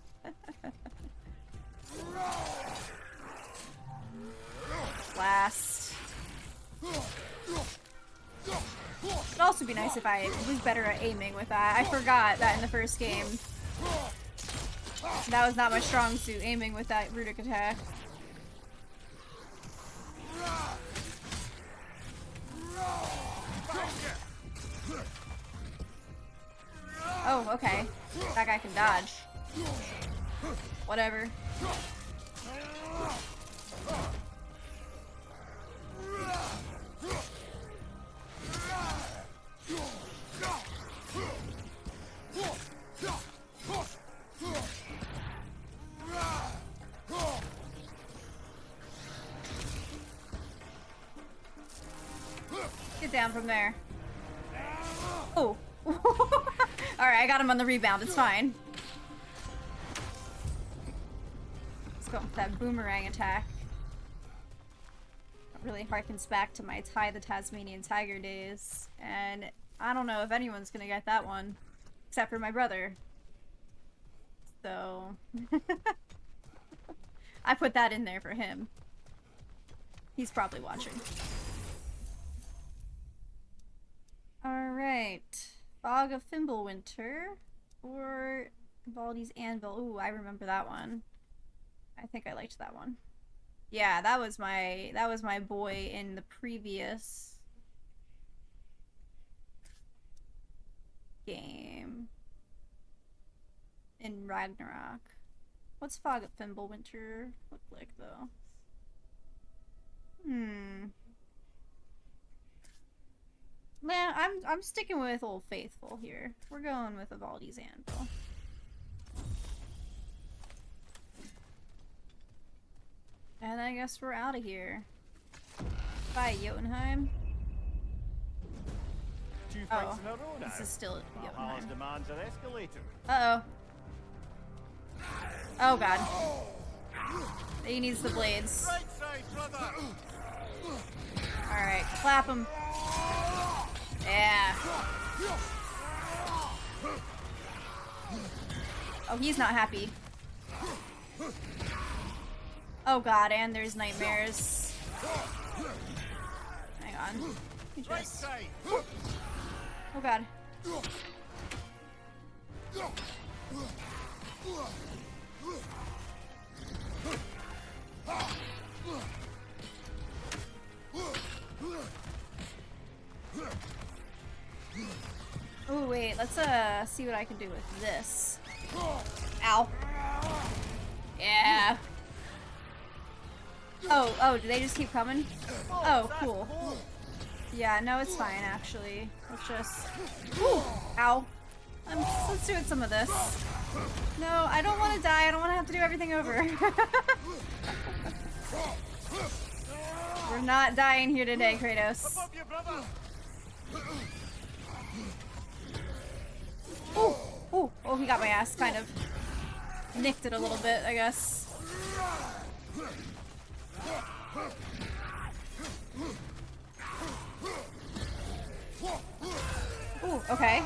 Blast. It'd also be nice if I was better at aiming with that. I forgot that in the first game. That was not my strong suit, aiming with that Rudic attack. Oh, okay. That guy can dodge. Whatever. Get down from there. Oh. Alright, I got him on the rebound. It's fine. Let's go with that boomerang attack. It really harkens back to my Ty the Tasmanian Tiger days. And I don't know if anyone's gonna get that one. Except for my brother. So... I put that in there for him. He's probably watching. Alright. Fog of Fimbulwinter. Or Baldi's Anvil. Ooh, I remember that one. I think I liked that one. Yeah, that was my boy in the previous game. In Ragnarok. What's Fog of Fimbulwinter look like though? Man, I'm sticking with Old Faithful here. We're going with Evaldi's Anvil. And I guess we're out of here. Bye, Jotunheim. Two fights in a row now. This is still Valhalla's Jotunheim. demands are escalating. Uh-oh. Oh god. He needs the blades. Right side, brother. Alright, clap him. Yeah. Oh, he's not happy. Oh god, and there's nightmares. Hang on. Right side. Oh god. Oh wait, let's see what I can do with this. Ow. Yeah. Oh, do they just keep coming? Oh, cool. Yeah, no, it's fine actually. Let's just... Ooh, ow. Let's do some of this. No, I don't want to die. I don't want to have to do everything over. We're not dying here today, Kratos. Ooh, ooh, oh, he got my ass kind of nicked it a little bit, I guess. Ooh, okay.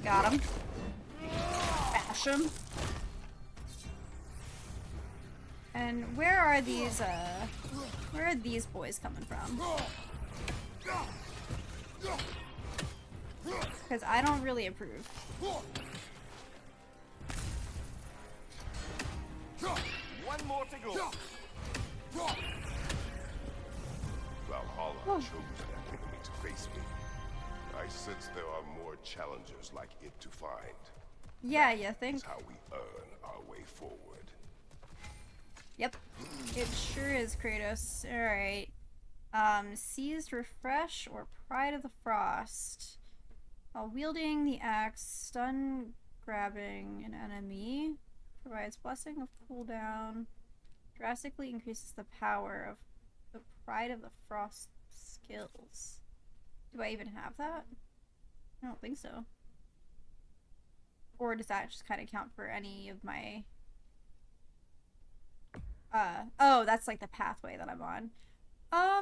Got him. Bash him. And where are these boys coming from? Because I don't really approve. One more to go. Valhalla chose that enemy to face me. I sense there are more challengers like it to find. Yeah, you think? That's how we earn our way forward. Yep. It sure is, Kratos. Alright. Seized Refresh or Pride of the Frost. While wielding the axe, stun grabbing an enemy. Provides Blessing of Cooldown. Drastically increases the power of the Pride of the Frost skills. Do I even have that? I don't think so. Or does that just kind of count for any of my... oh, that's like the pathway that I'm on. I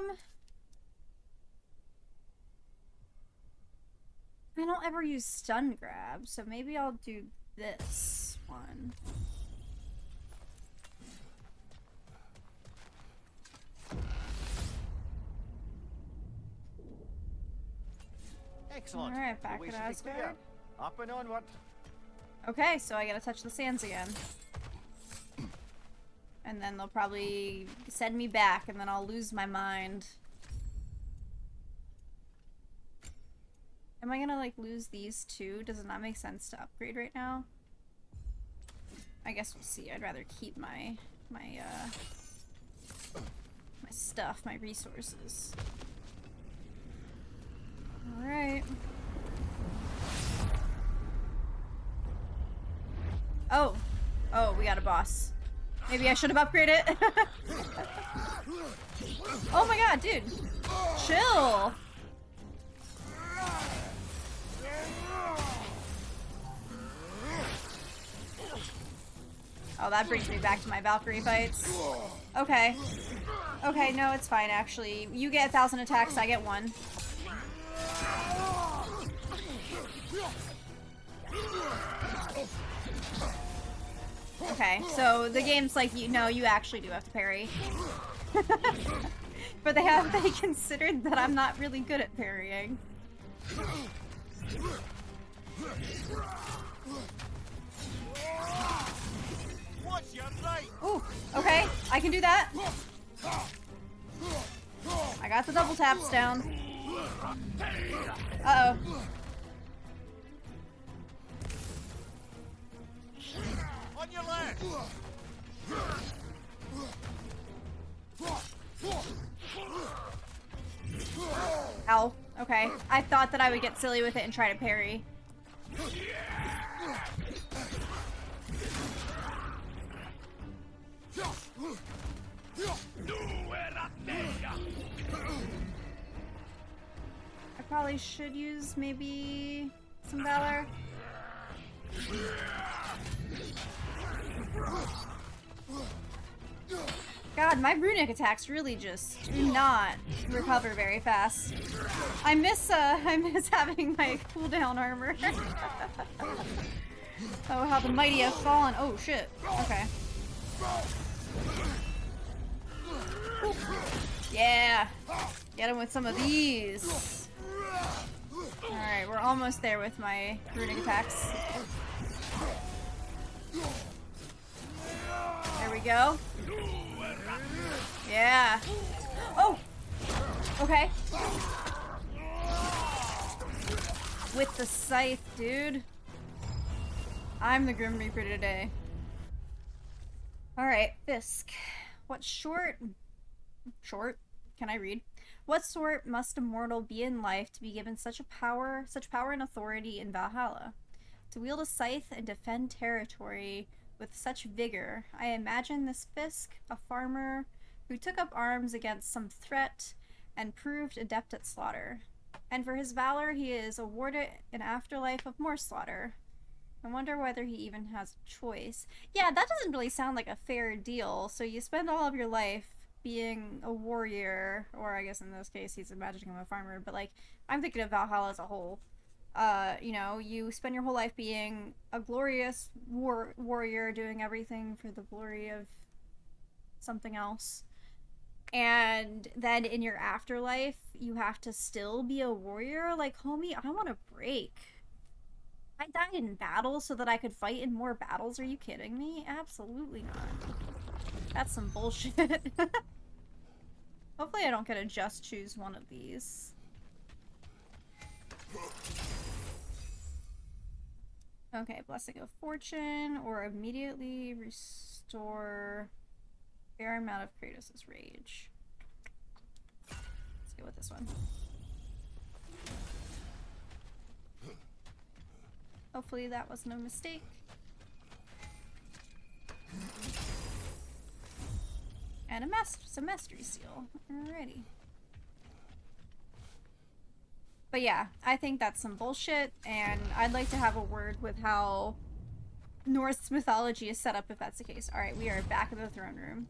don't ever use stun grab, so maybe I'll do this one. Excellent. Alright, back We at should be Asgard. clear. Up and onward. Okay, so I gotta touch the sands again. And then they'll probably send me back, and then I'll lose my mind. Am I gonna, like, lose these two? Does it not make sense to upgrade right now? I guess we'll see. I'd rather keep my stuff, my resources. Alright. Oh. Oh, we got a boss. Maybe I should have upgraded. Oh my god, dude. Chill. Oh, that brings me back to my Valkyrie fights. Okay. Okay, no, it's fine, actually. You get 1,000 attacks, I get 1. Okay, so the game's like, you know, you actually do have to parry. But they considered that I'm not really good at parrying. What's your right? Ooh, okay, I can do that. I got the double taps down. Uh-oh. On your left. Ow. Okay. I thought that I would get silly with it and try to parry. I probably should use maybe some Valor. God, my runic attacks really just do not recover very fast. I miss having my cooldown armor. Oh, how the mighty have fallen. Oh, shit. Okay. Yeah. Get him with some of these. Alright, we're almost there with my runic attacks. There we go. Yeah. Oh! Okay. With the scythe, dude. I'm the Grim Reaper today. Alright, Fisk. What short... Can I read? What sort must a mortal be in life to be given such power and authority in Valhalla? To wield a scythe and defend territory with such vigor. I imagine this Fisk, a farmer who took up arms against some threat and proved adept at slaughter. And for his valor, he is awarded an afterlife of more slaughter. I wonder whether he even has a choice. Yeah, that doesn't really sound like a fair deal. So you spend all of your life being a warrior, or I guess in this case he's imagining him a farmer, but like, I'm thinking of Valhalla as a whole. You know, you spend your whole life being a glorious warrior, doing everything for the glory of something else. And then in your afterlife, you have to still be a warrior? Like, homie, I want a break. I died in battle so that I could fight in more battles. Are you kidding me? Absolutely not. That's some bullshit. Hopefully I don't get to just choose one of these. Okay, Blessing of Fortune, or immediately restore a fair amount of Kratos' rage. Let's go with this one. Hopefully that was no mistake. And a mastery seal. Alrighty. But yeah, I think that's some bullshit, and I'd like to have a word with how Norse mythology is set up if that's the case. Alright, we are back in the throne room.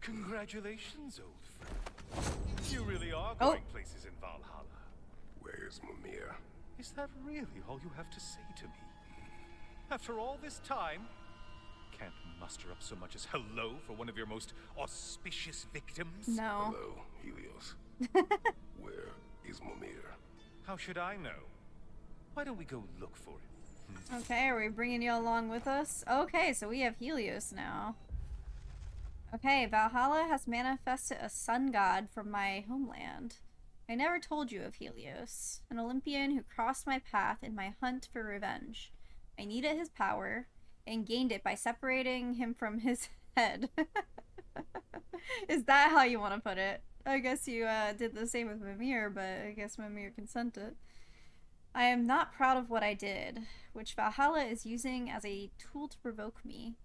Congratulations, old friend. You really are Oh. going places in Valhalla. Where's Mimir? Is that really all you have to say to me? After all this time, can't muster up so much as hello for one of your most auspicious victims? No. Hello, Helios. Where is Mimir? How should I know? Why don't we go look for him? Okay, are we bringing you along with us? Okay, so we have Helios now. Okay, Valhalla has manifested a sun god from my homeland. I never told you of Helios, an Olympian who crossed my path in my hunt for revenge. I needed his power, and gained it by separating him from his head. Is that how you want to put it? I guess you did the same with Mimir, but I guess Mimir consented. I am not proud of what I did, which Valhalla is using as a tool to provoke me.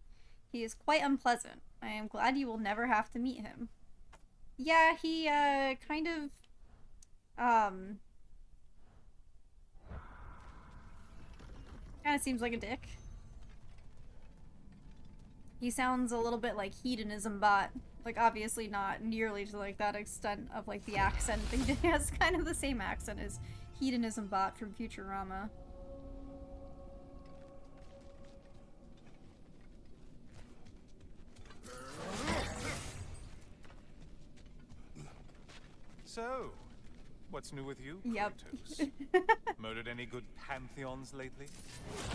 He is quite unpleasant. I am glad you will never have to meet him. Yeah, he kind of seems like a dick. He sounds a little bit like Hedonism Bot. Like, obviously not nearly to, like, that extent of, like, the accent. But he has kind of the same accent as Hedonism Bot from Futurama. So, what's new with you, Yep. Kratos? Murdered any good pantheons lately?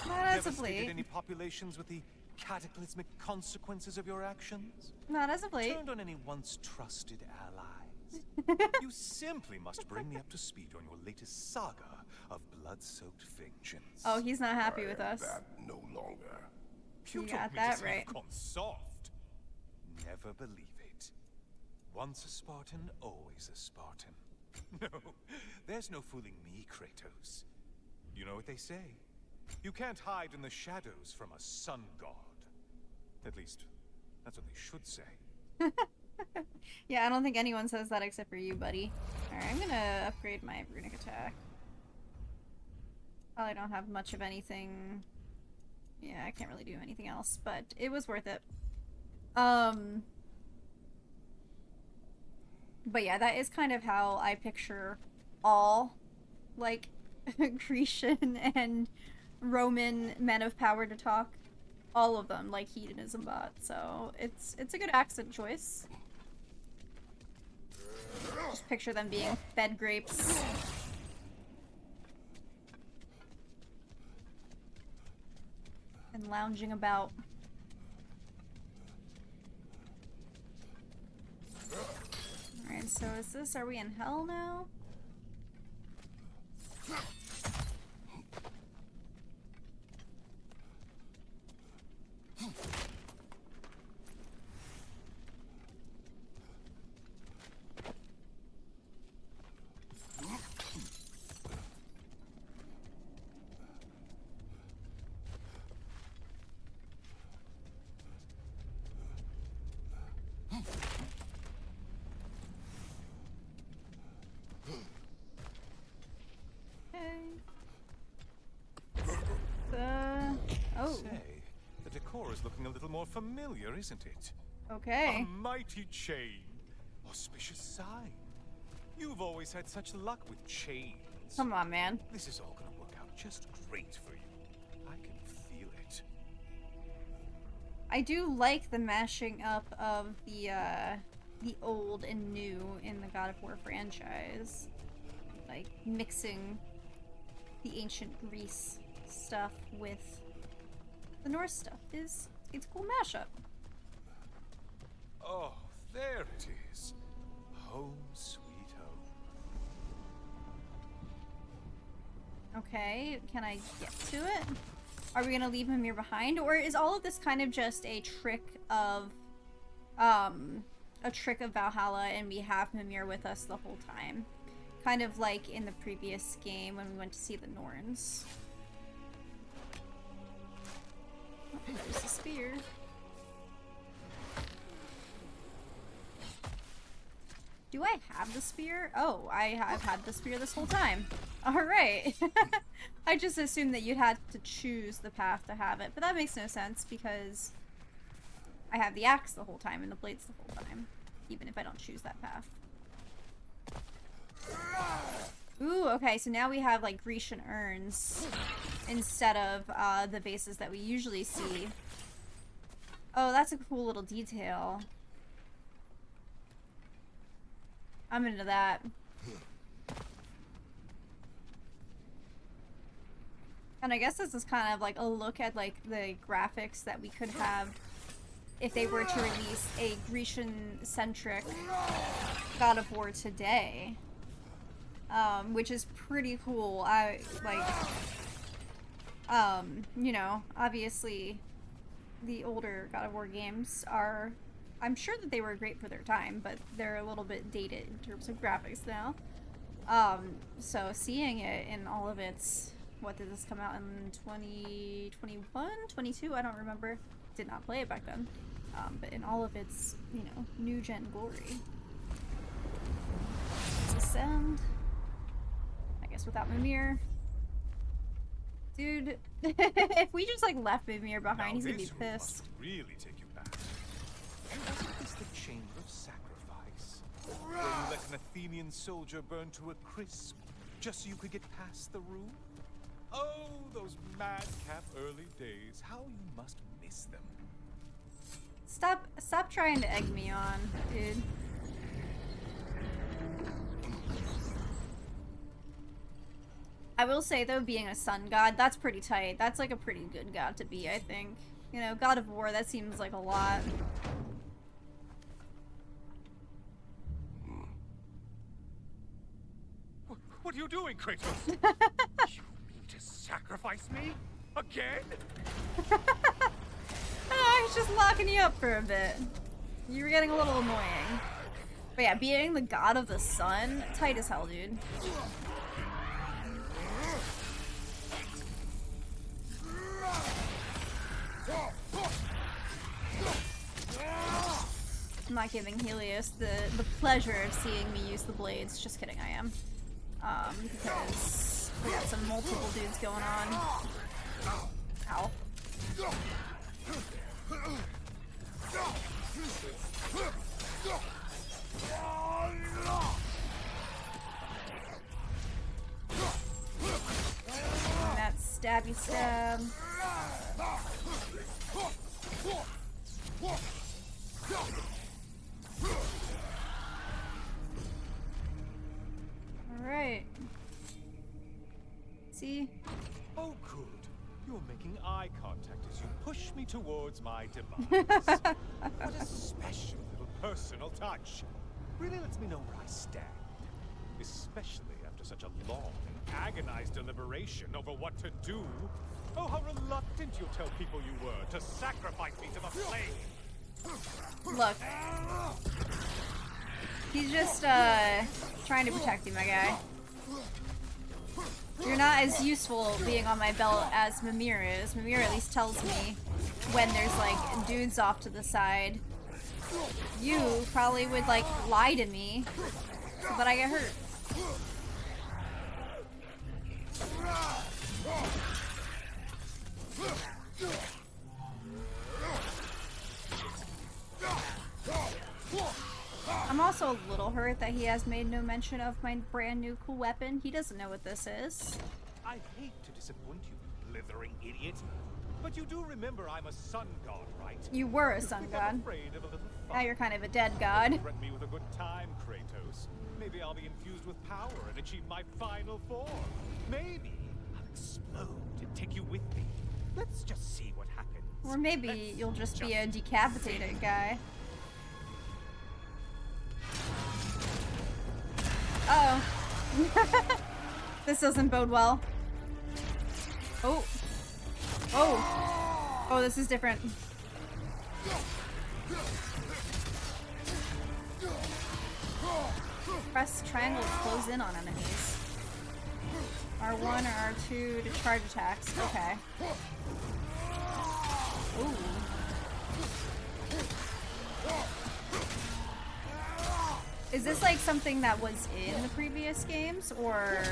Not as of Devastated late. any populations with the cataclysmic consequences of your actions? Not as of late. Turned on any once trusted allies? You simply must bring me up to speed on your latest saga of blood-soaked vengeance. Oh, he's not happy I with am us. that no longer. You You told got me that to say right. you've gone soft. Never believe it. Once a Spartan, always a Spartan. No, there's no fooling me, Kratos. You know what they say? You can't hide in the shadows from a sun god. At least, that's what they should say. Yeah, I don't think anyone says that except for you, buddy. Alright, I'm gonna upgrade my runic attack. Probably don't have much of anything. Yeah, I can't really do anything else, but it was worth it. But yeah, that is kind of how I picture all, like, Grecian and Roman men of power to talk. All of them, like Hedonism Bot, so it's a good accent choice. Just picture them being fed grapes. And lounging about. Alright, so is this, are we in hell now? Oh, Say, the decor is looking a little more familiar, isn't it? okay. A mighty chain. Auspicious sign. You've always had such luck with chains. Come on, man. This is all gonna work out just great for you. I can feel it. I do like the mashing up of the old and new in the God of War franchise. Like, mixing the ancient Greece stuff with the Norse stuff it's a cool mashup. Oh, there it is. Home sweet home. Okay, can I get to it? Are we gonna leave Mimir behind, or is all of this kind of just a trick of Valhalla and we have Mimir with us the whole time? Kind of like in the previous game when we went to see the Norns. Oh, there's the spear. Do I have the spear? Oh, I've had the spear this whole time. Alright. I just assumed that you'd had to choose the path to have it, but that makes no sense because I have the axe the whole time and the blades the whole time, even if I don't choose that path. Ooh, okay, so now we have like Grecian urns instead of the vases that we usually see. Oh, that's a cool little detail. I'm into that. And I guess this is kind of like a look at like the graphics that we could have if they were to release a Grecian-centric God of War today. Which is pretty cool. I like, you know, obviously the older God of War games are, I'm sure that they were great for their time, but they're a little bit dated in terms of graphics now. So seeing it in all of its, what did this come out in 2021, 22? I don't remember. Did not play it back then. But in all of its, you know, new gen glory. Let's ascend. I guess without Mimir. Dude, if we just like left Mimir behind, he's gonna be pissed. Must really take you back. Wasn't this the Chamber of Sacrifice? Where you let an Athenian soldier burn to a crisp just so you could get past the room? Oh, those madcap early days. How you must miss them. Stop trying to egg me on, dude. I will say though, being a sun god, that's pretty tight. That's like a pretty good god to be, I think. You know, God of War, that seems like a lot. What are you doing, Kratos? You mean to sacrifice me? Again? Oh, he's just locking you up for a bit. You were getting a little annoying. But yeah, being the god of the sun, tight as hell, dude. I'm not giving Helios the pleasure of seeing me use the blades. Just kidding, I am. Because we got some multiple dudes going on. Ow. And that stabby stab. Alright. See? Oh, good. You're making eye contact as you push me towards my demise. What a special little personal touch. Really lets me know where I stand. Especially after such a long and agonized deliberation over what to do. Oh, how reluctant you'll tell people you were to sacrifice me to the flame. Look. He's just, trying to protect you, my guy. You're not as useful being on my belt as Mimir is. Mimir at least tells me when there's, like, dudes off to the side. You probably would, like, lie to me so that I get hurt. I'm also a little hurt that he has made no mention of my brand new cool weapon. He doesn't know what this is. I hate to disappoint you, blithering idiot. But you do remember I'm a sun god, right? You were a sun god. Afraid of a little Now fun. you're kind of a dead god. Threaten me with a good time, Kratos. Maybe I'll be infused with power and achieve my final form. Maybe I'll explode and take you with me. Let's just see what happens. Or maybe you'll just be a decapitated guy. Uh oh. This doesn't bode well. Oh. Oh. Oh, this is different. Press triangle to close in on enemies. R1 or R2 to charge attacks. Okay. Ooh. Is this like something that was in the previous games, or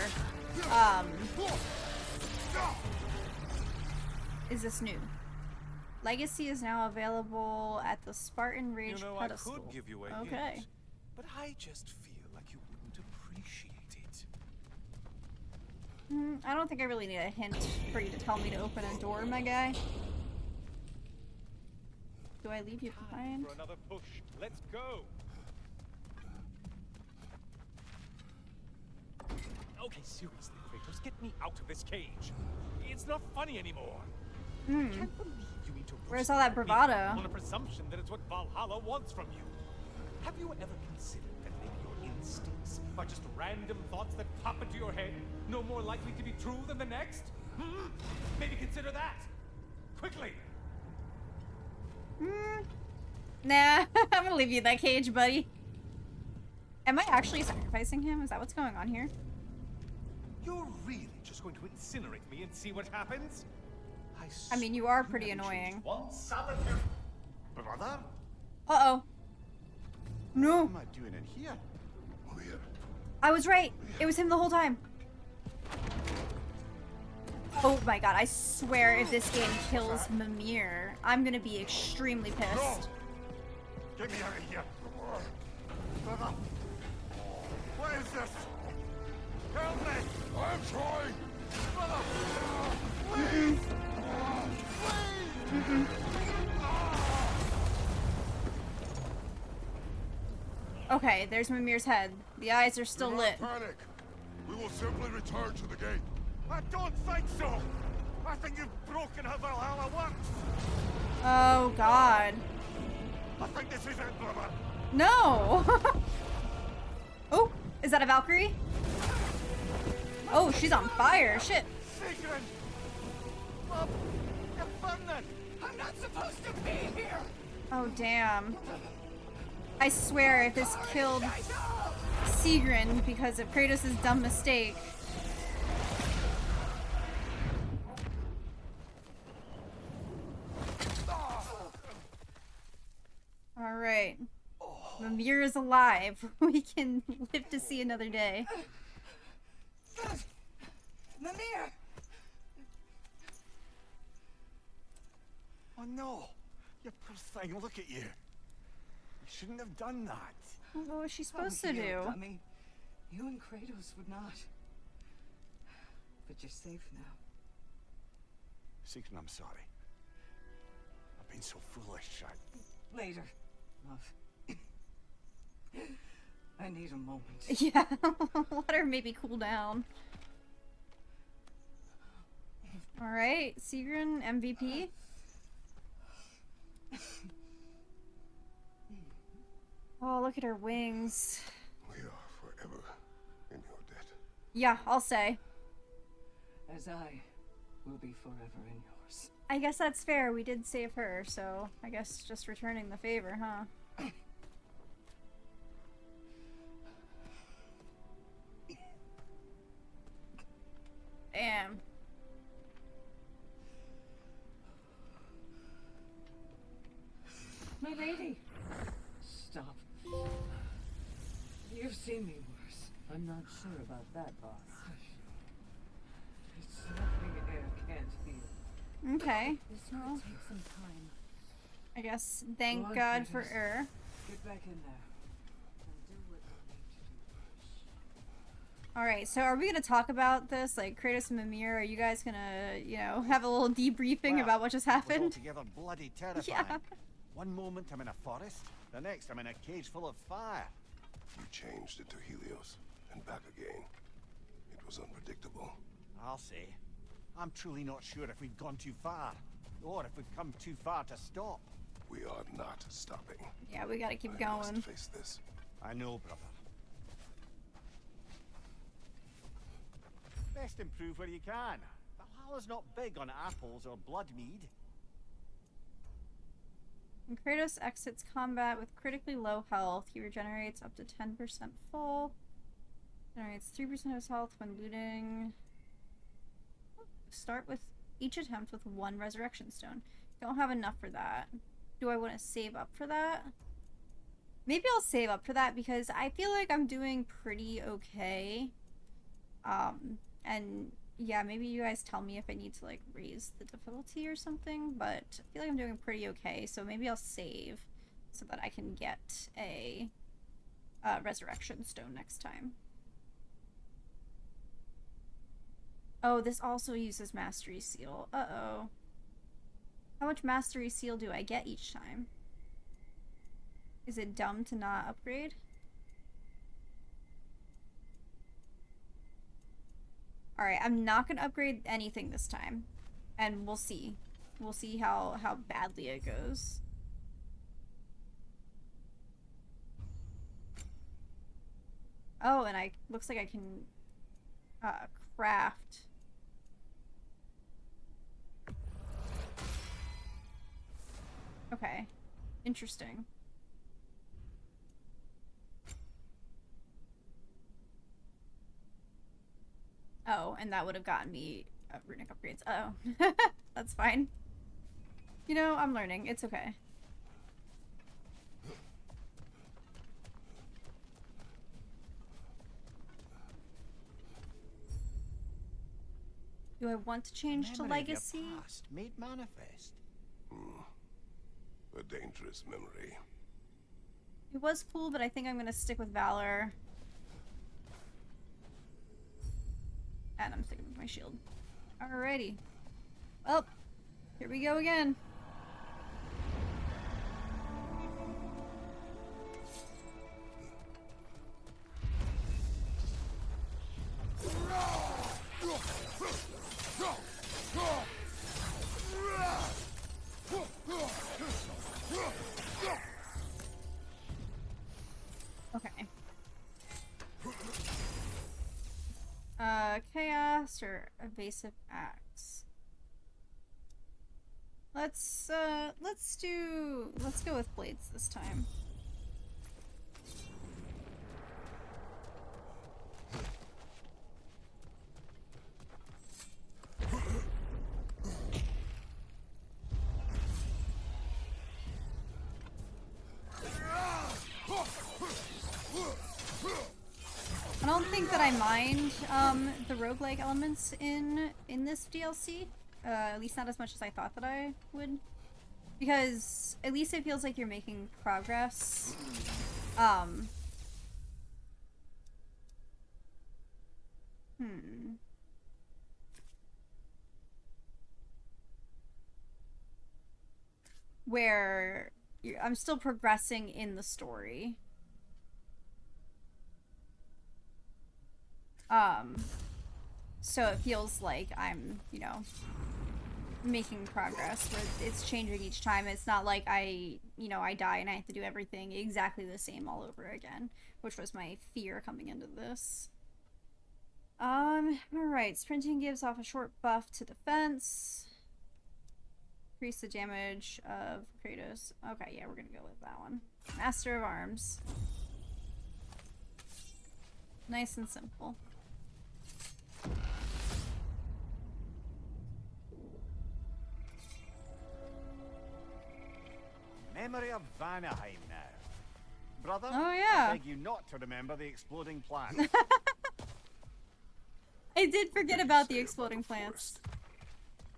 is this new? Legacy is now available at the Spartan Rage You know, pedestal. I could give you a Okay. hint, but I just feel like you wouldn't appreciate it. I don't think I really need a hint for you to tell me to open a door, my guy. Do I leave you behind? For another push. Let's go. Okay, seriously, Kratos, get me out of this cage. It's not funny anymore. I can't believe you need to Where's all that bravado? on a presumption that it's what Valhalla wants from you. Have you ever considered that maybe your instincts are just random thoughts that pop into your head, no more likely to be true than the next? Maybe consider that. Quickly. Nah, I'm gonna leave you in that cage, buddy. Am I actually sacrificing him? Is that what's going on here? You're really just going to incinerate me and see what happens? I mean, you are pretty annoying. One solitary brother? Uh-oh. No. What am I doing in here? Leah, I was right. It was him the whole time. Oh my god, I swear if this game kills Mimir, I'm gonna be extremely pissed. Get me out of here! Brother! What is this? Help me! I'm trying. Brother! Please! Please! Okay, there's Mimir's head. The eyes are still Do lit. not panic. We will simply return to the gate. I don't think so! I think you've broken how Valhalla works! Oh god. I think this is it, brother! No! Oh, is that a Valkyrie? Oh, she's on fire. Shit. Sigrun! Love, you're burning! I'm not supposed to be here! Oh, damn. I swear if this killed Sigrun because of Kratos' dumb mistake. Alright. Mimir is alive. We can live to see another day. Mimir! Oh no! You poor thing, look at you! You shouldn't have done that! What was she supposed Oh, to you do? dummy. You and Kratos would not. But you're safe now. Sigrun, I'm sorry. I've been so foolish. Later, love. I need a moment. Yeah, let her maybe cool down. Alright, Sigrun, MVP. Oh, look at her wings. We are forever in your debt. Yeah, I'll say. As I will be forever in yours. I guess that's fair. We did save her, so I guess just returning the favor, huh? Damn. My lady! Stop. You've seen me worse. I'm not sure about that, boss. It's nothing air can't heal. Okay. This Well, will take some time. I guess thank Go on, God for Kratos. Get back in there. I'll do what I need to do. Alright, so are we gonna talk about this? Like, Kratos and Mimir, are you guys gonna, you know, have a little debriefing Well, about what just It was happened? altogether bloody terrifying. Yeah. One moment I'm in a forest, the next I'm in a cage full of fire. You changed into Helios and back again. It was unpredictable. I'll say. I'm truly not sure if we've gone too far, or if we've come too far to stop. We are not stopping. Yeah, we gotta keep I going. must face this. I know, brother. Best improve where you can. Valhalla's not big on apples or blood mead. When Kratos exits combat with critically low health, he regenerates up to 10% full. Generates 3% of his health when looting. Start with each attempt with 1 resurrection stone. Don't have enough for that. Do I want to save up for that? Maybe I'll save up for that because I feel like I'm doing pretty okay. And yeah, maybe you guys tell me if I need to like raise the difficulty or something, but I feel like I'm doing pretty okay, so maybe I'll save so that I can get a resurrection stone next time. Oh, this also uses Mastery Seal. Uh-oh. How much Mastery Seal do I get each time? Is it dumb to not upgrade? Alright, I'm not gonna upgrade anything this time. And we'll see. We'll see how badly it goes. Oh, and looks like I can craft. Okay. Interesting. Oh, and that would have gotten me runic upgrades. Oh. That's fine. You know, I'm learning. It's okay. Do I want to change to legacy? Past made manifest. A dangerous memory. It was cool, but I think I'm gonna stick with Valor. And I'm sticking with my shield. Alrighty. Well, here we go again. Okay. Chaos or evasive axe. Let's go with blades this time. I don't think that I mind the roguelike elements in this DLC. At least not as much as I thought that I would. Because at least it feels like you're making progress. Where I'm still progressing in the story. So it feels like I'm, you know, making progress where it's changing each time. It's not like I die and I have to do everything exactly the same all over again, which was my fear coming into this. Alright, sprinting gives off a short buff to defense. Increase the damage of Kratos. Okay, yeah, we're gonna go with that one. Master of Arms. Nice and simple. Memory of Vanaheim now. Brother, Oh, yeah. I beg you not to remember the exploding plant. I did forget about the exploding plants.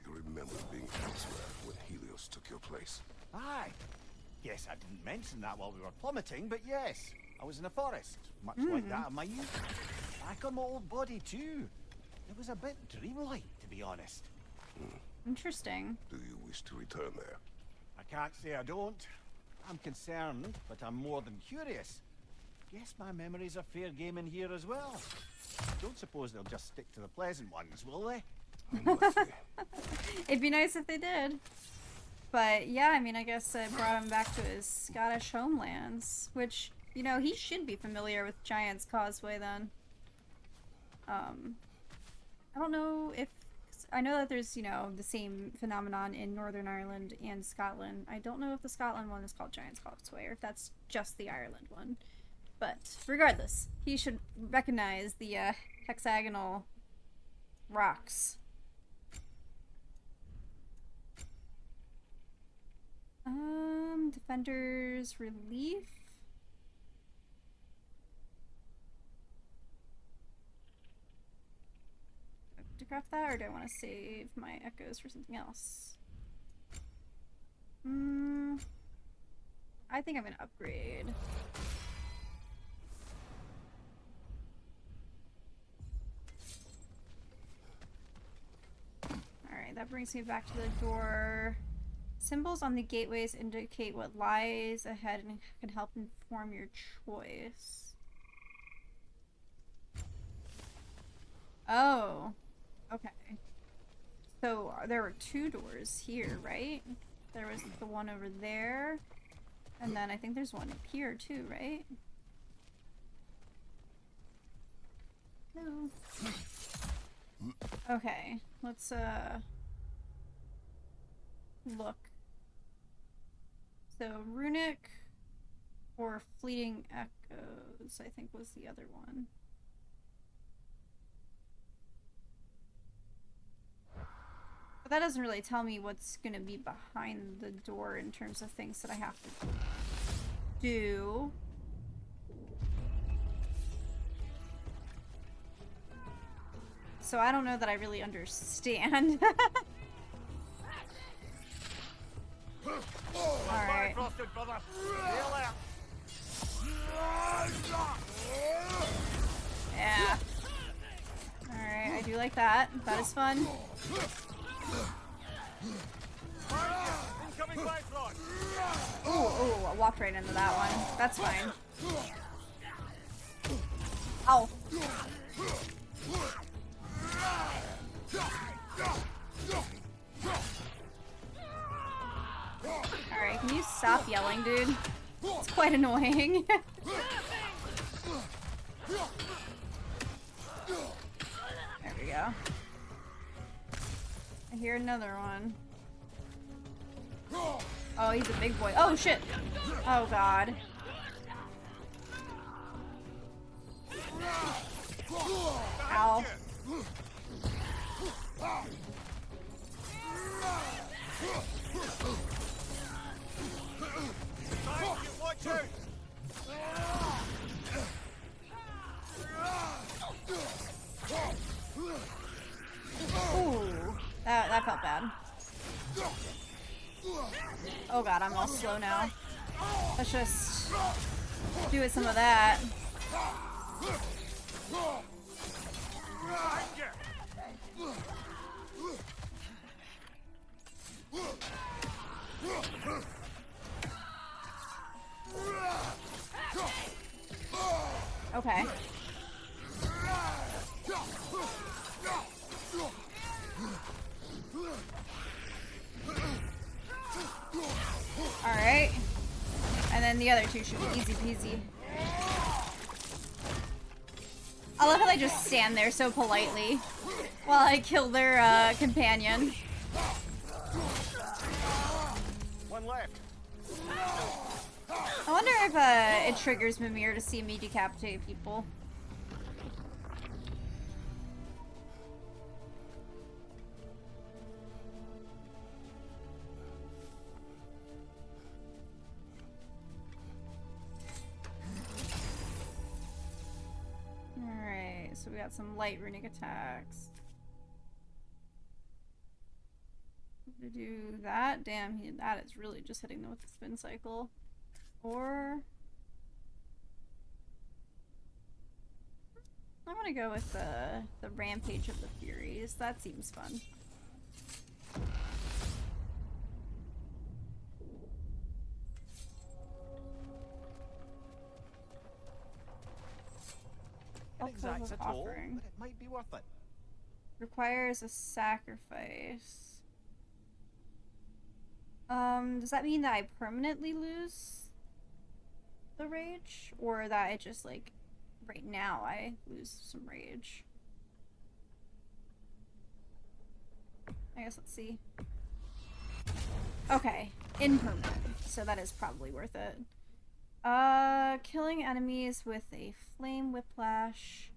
You remember being elsewhere when Helios took your place. Aye. Yes, I didn't mention that while we were plummeting, but yes. I was in a forest, much like that of my youth. Back on my old body, too. It was a bit dreamlike, to be honest. Interesting. Do you wish to return there? I can't say I don't. I'm concerned, but I'm more than curious. Guess my memories are fair game in here as well. Don't suppose they'll just stick to the pleasant ones, will they? Unlikely. It'd be nice if they did. But yeah, I mean, I guess it brought him back to his Scottish homelands, which, you know, he should be familiar with Giant's Causeway then. I don't know if... I know that there's, you know, the same phenomenon in Northern Ireland and Scotland. I don't know if the Scotland one is called Giant's Causeway or if that's just the Ireland one. But regardless, he should recognize the hexagonal rocks. Defender's Relief. craft that, or do I want to save my echoes for something else? I think I'm gonna upgrade. Alright, that brings me back to the door. Symbols on the gateways indicate what lies ahead and can help inform your choice. Oh, okay. So there were two doors here, right? There was the one over there, and then I think there's one up here too, right? No. Okay, let's look. So runic or fleeting echoes, I think was the other one. But that doesn't really tell me what's gonna be behind the door in terms of things that I have to do. So I don't know that I really understand. Alright. Yeah. Alright, I do like that. That is fun. Ooh, ooh, I walked right into that one. That's fine. Ow. Alright, can you stop yelling, dude? It's quite annoying. There we go. I hear another one. Oh, he's a big boy. Oh, shit! Oh, God. Ow. Ooh, that felt bad. Oh god, I'm all slow now. Let's just do with some of that. Okay. Alright. And then the other two should be easy peasy. I love how they just stand there so politely while I kill their companion. One left. I wonder if it triggers Mimir to see me decapitate people. Alright, so we got some light runic attacks. To do that, damn, that is really just hitting them with the spin cycle. Or I want to go with the Rampage of the Furies. That seems fun. Exacts at all, Offering. but it might be worth it. Requires a sacrifice. Does that mean that I permanently lose the rage? Or that I just, like, right now I lose some rage? I guess let's see. Okay, impermanent. So that is probably worth it. Killing enemies with a flame whiplash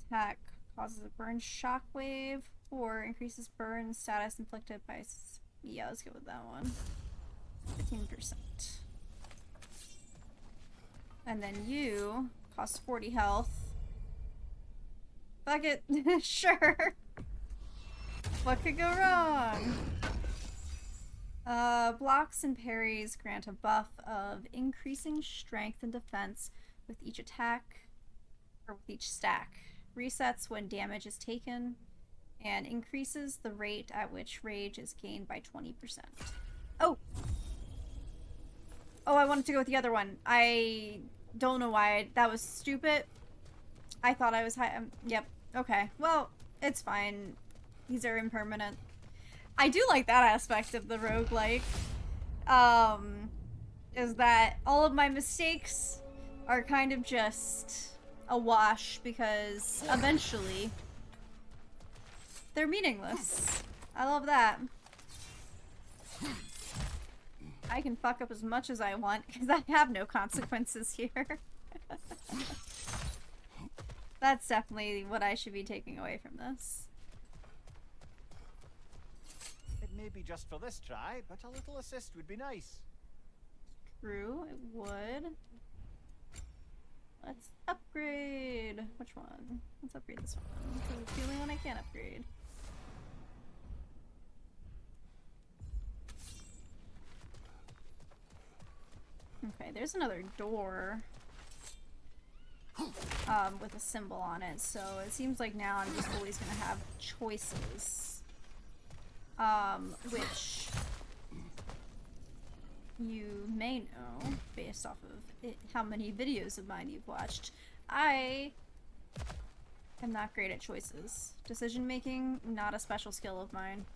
attack causes a burn shockwave or increases burn status inflicted by... Yeah, let's go with that one. 15%. And then you cost 40 health. Fuck it. Sure. What could go wrong? Blocks and parries grant a buff of increasing strength and defense with each attack, or with each stack. Resets when damage is taken, and increases the rate at which rage is gained by 20%. Oh! Oh, I wanted to go with the other one. I don't know why. That was stupid. I thought I was high. Yep. Okay. Well, it's fine. These are impermanent. I do like that aspect of the roguelike. Is that all of my mistakes are kind of just a wash because eventually they're meaningless. I love that. I can fuck up as much as I want because I have no consequences here. That's definitely what I should be taking away from this. It may be just for this try, but a little assist would be nice. True, it would. Let's upgrade. Which one? Let's upgrade this one. Because it's the only one I can upgrade. Okay, there's another door. With a symbol on it, so it seems like now I'm just always gonna have choices. Which you may know, based off of how many videos of mine you've watched, I am not great at choices. Decision making, not a special skill of mine.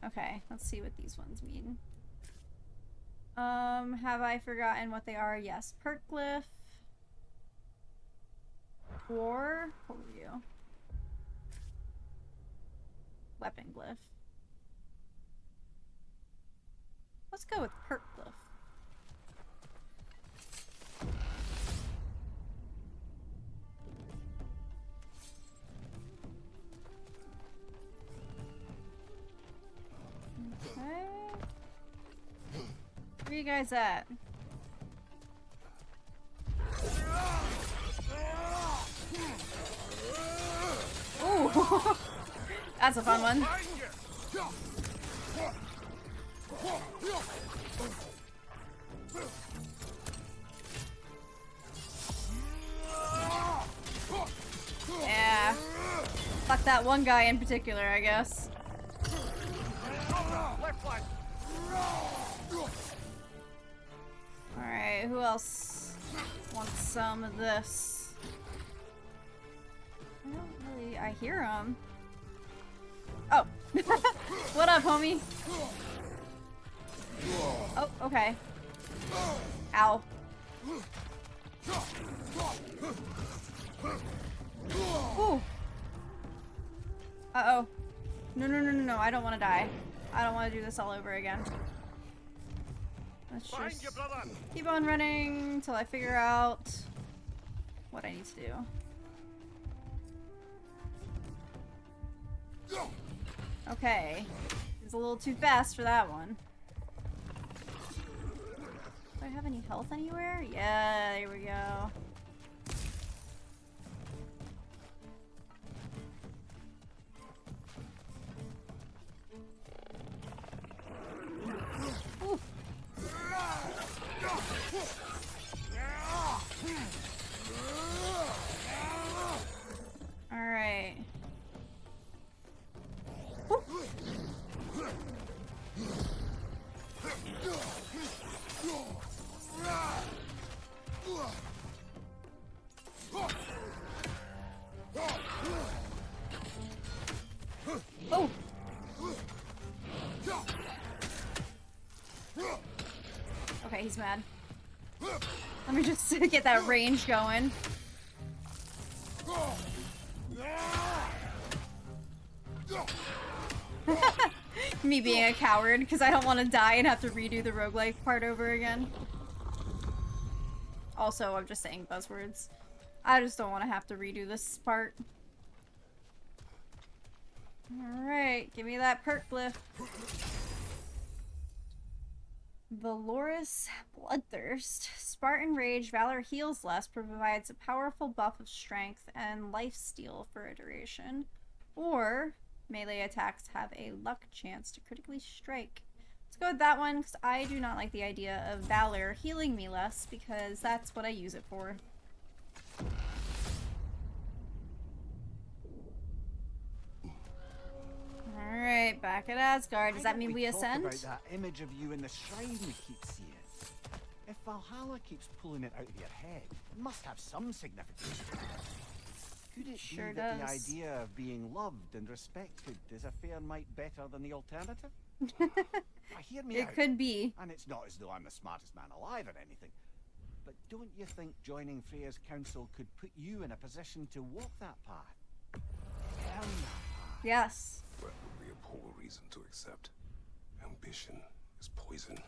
Okay, let's see what these ones mean. Have I forgotten what they are? Yes. Perk glyph. Or, what were you? Weapon glyph. Let's go with perk glyph. Okay. Where you guys at? Ooh! That's a fun one. Yeah. Fuck that one guy in particular, I guess. Alright, who else wants some of this? I don't really... I hear him. Oh. What up, homie? Oh, okay. Ow. Ooh. Uh-oh. No, no, no, no, no. I don't want to die. I don't want to do this all over again. Let's just keep on running until I figure out what I need to do. Okay. It's a little too fast for that one. Do I have any health anywhere? Yeah, there we go. Ooh. All right. Oh. Okay, he's mad. Let me just get that range going. Me being a coward because I don't want to die and have to redo the roguelike part over again. Also, I'm just saying buzzwords. I just don't want to have to redo this part. Alright, give me that perk glyph. Valorous Bloodthirst. Spartan Rage, Valor heals less, provides a powerful buff of strength and lifesteal for a duration. Or melee attacks have a luck chance to critically strike. Let's go with that one because I do not like the idea of Valor healing me less because that's what I use it for. Alright, back at Asgard. Does that mean we ascend? Talk about that image of you in the shrine we keep seeing. If Valhalla keeps pulling it out of your head, it must have some significance. Could it Sure be that the does. idea of being loved and respected is a fair mite better than the alternative? Hear me It out. could be. And it's not as though I'm the smartest man alive or anything. But don't you think joining Freya's council could put you in a position to walk that path? Down that path? Yes. That would be a poor reason to accept. Ambition is poison.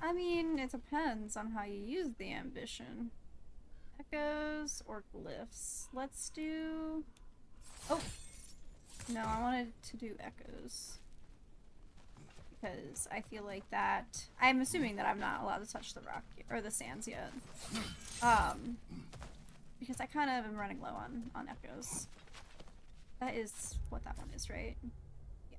I mean, it depends on how you use the ambition. Echoes or glyphs? Let's do... Oh! No, I wanted to do echoes. Because I feel like that... I'm assuming that I'm not allowed to touch the rock or the sands yet. Because I kind of am running low on echoes. That is what that one is, right? Yeah.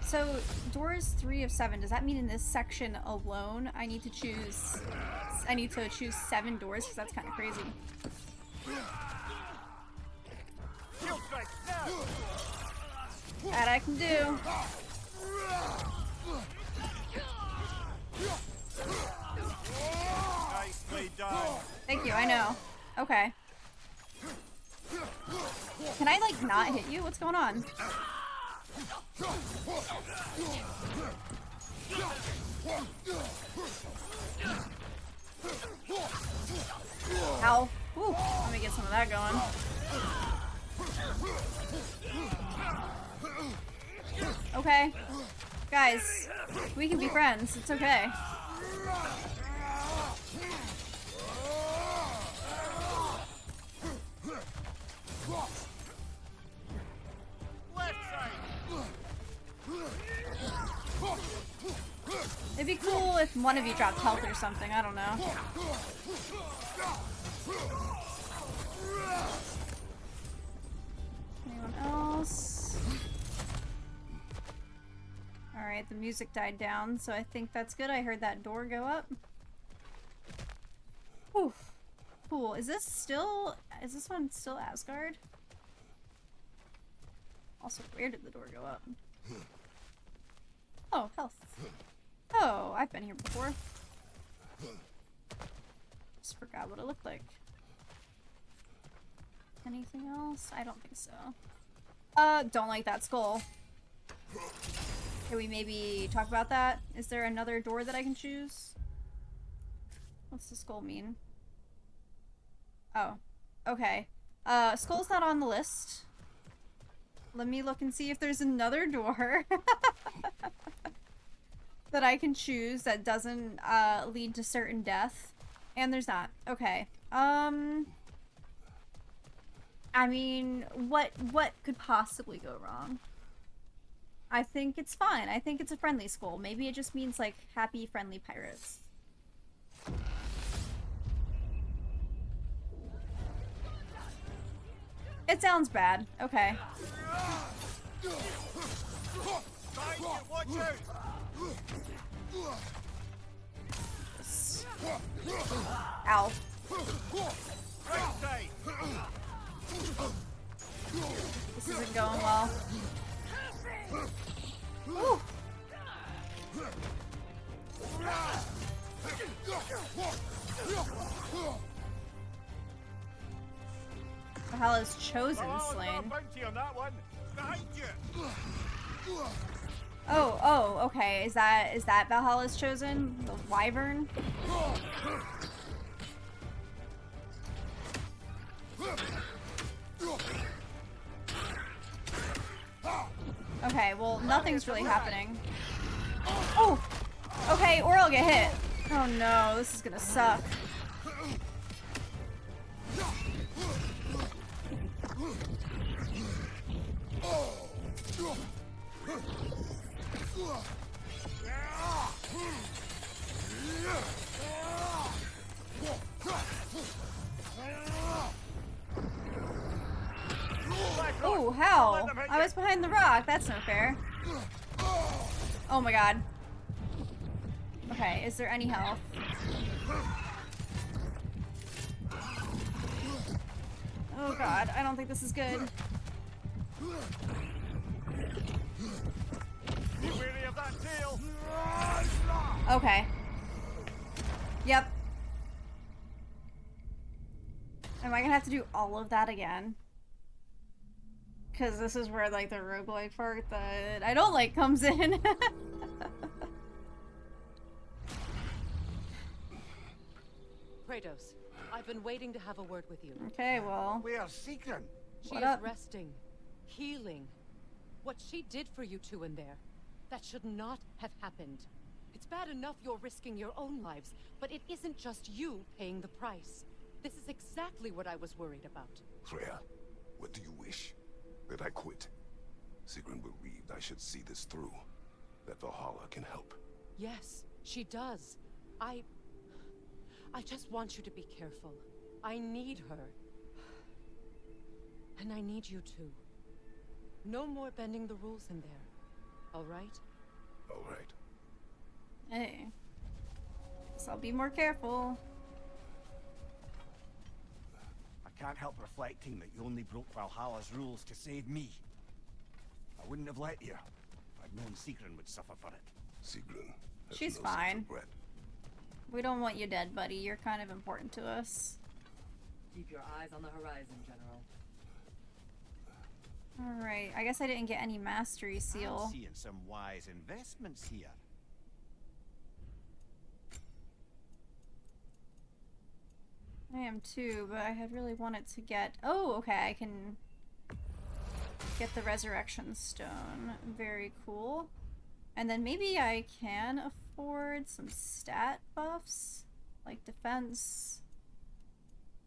So, doors 3 of 7, does that mean in this section alone I need to choose 7 doors? Because that's kind of crazy. That I can do. Nicely done. Thank you, I know. Okay. Can I, like, not hit you? What's going on? Ow. Whew. Let me get some of that going. Okay. Guys, we can be friends. It's okay. It'd be cool if one of you dropped health or something. I don't know. Anyone else? Alright, the music died down, so I think that's good. I heard that door go up. Whew. Cool. Is this one still Asgard? Also, where did the door go up? Oh, health. Oh, I've been here before. Just forgot what it looked like. Anything else? I don't think so. Don't like that skull. Can we maybe talk about that? Is there another door that I can choose? What's the skull mean? Oh, okay. Skull's not on the list. Let me look and see if there's another door that I can choose that doesn't lead to certain death. And there's not. Okay. I mean, what could possibly go wrong? I think it's fine. I think it's a friendly skull. Maybe it just means, like, happy, friendly pirates. It sounds bad. Okay. Ow. This isn't going well. Ooh. Valhalla's chosen slain. Oh, okay. Is that Valhalla's chosen? The wyvern? Okay, well, nothing's really happening. Oh! Okay, or I'll get hit. Oh no, this is gonna suck. Oh, how? I was behind the rock. That's not fair. Oh my god. Okay, is there any health? Oh god, I don't think this is good. Be wary of that tail. Okay. Yep. Am I gonna have to do all of that again? Because this is where, like, the roguelike part that I don't like comes in. Kratos, I've been waiting to have a word with you. Okay, well. Where's Secret? She What is up? resting, healing. What she did for you two in there, that should not have happened. It's bad enough you're risking your own lives, but it isn't just you paying the price. This is exactly what I was worried about. Freya, what do you wish? That I quit? Sigrun believed I should see this through. That Valhalla can help. Yes, she does. I just want you to be careful. I need her. And I need you too. No more bending the rules in there. All right? All right. Hey. So I'll be more careful. I can't help reflecting that you only broke Valhalla's rules to save me. I wouldn't have let you. If I'd known Sigrun would suffer for it. Sigrun has She's no sense of fine. regret. We don't want you dead, buddy. You're kind of important to us. Keep your eyes on the horizon, General. Alright, I guess I didn't get any mastery seal. I'm seeing some wise investments here. I am too, but I had really wanted to get... Oh, okay, I can get the resurrection stone. Very cool. And then maybe I can afford some stat buffs, like defense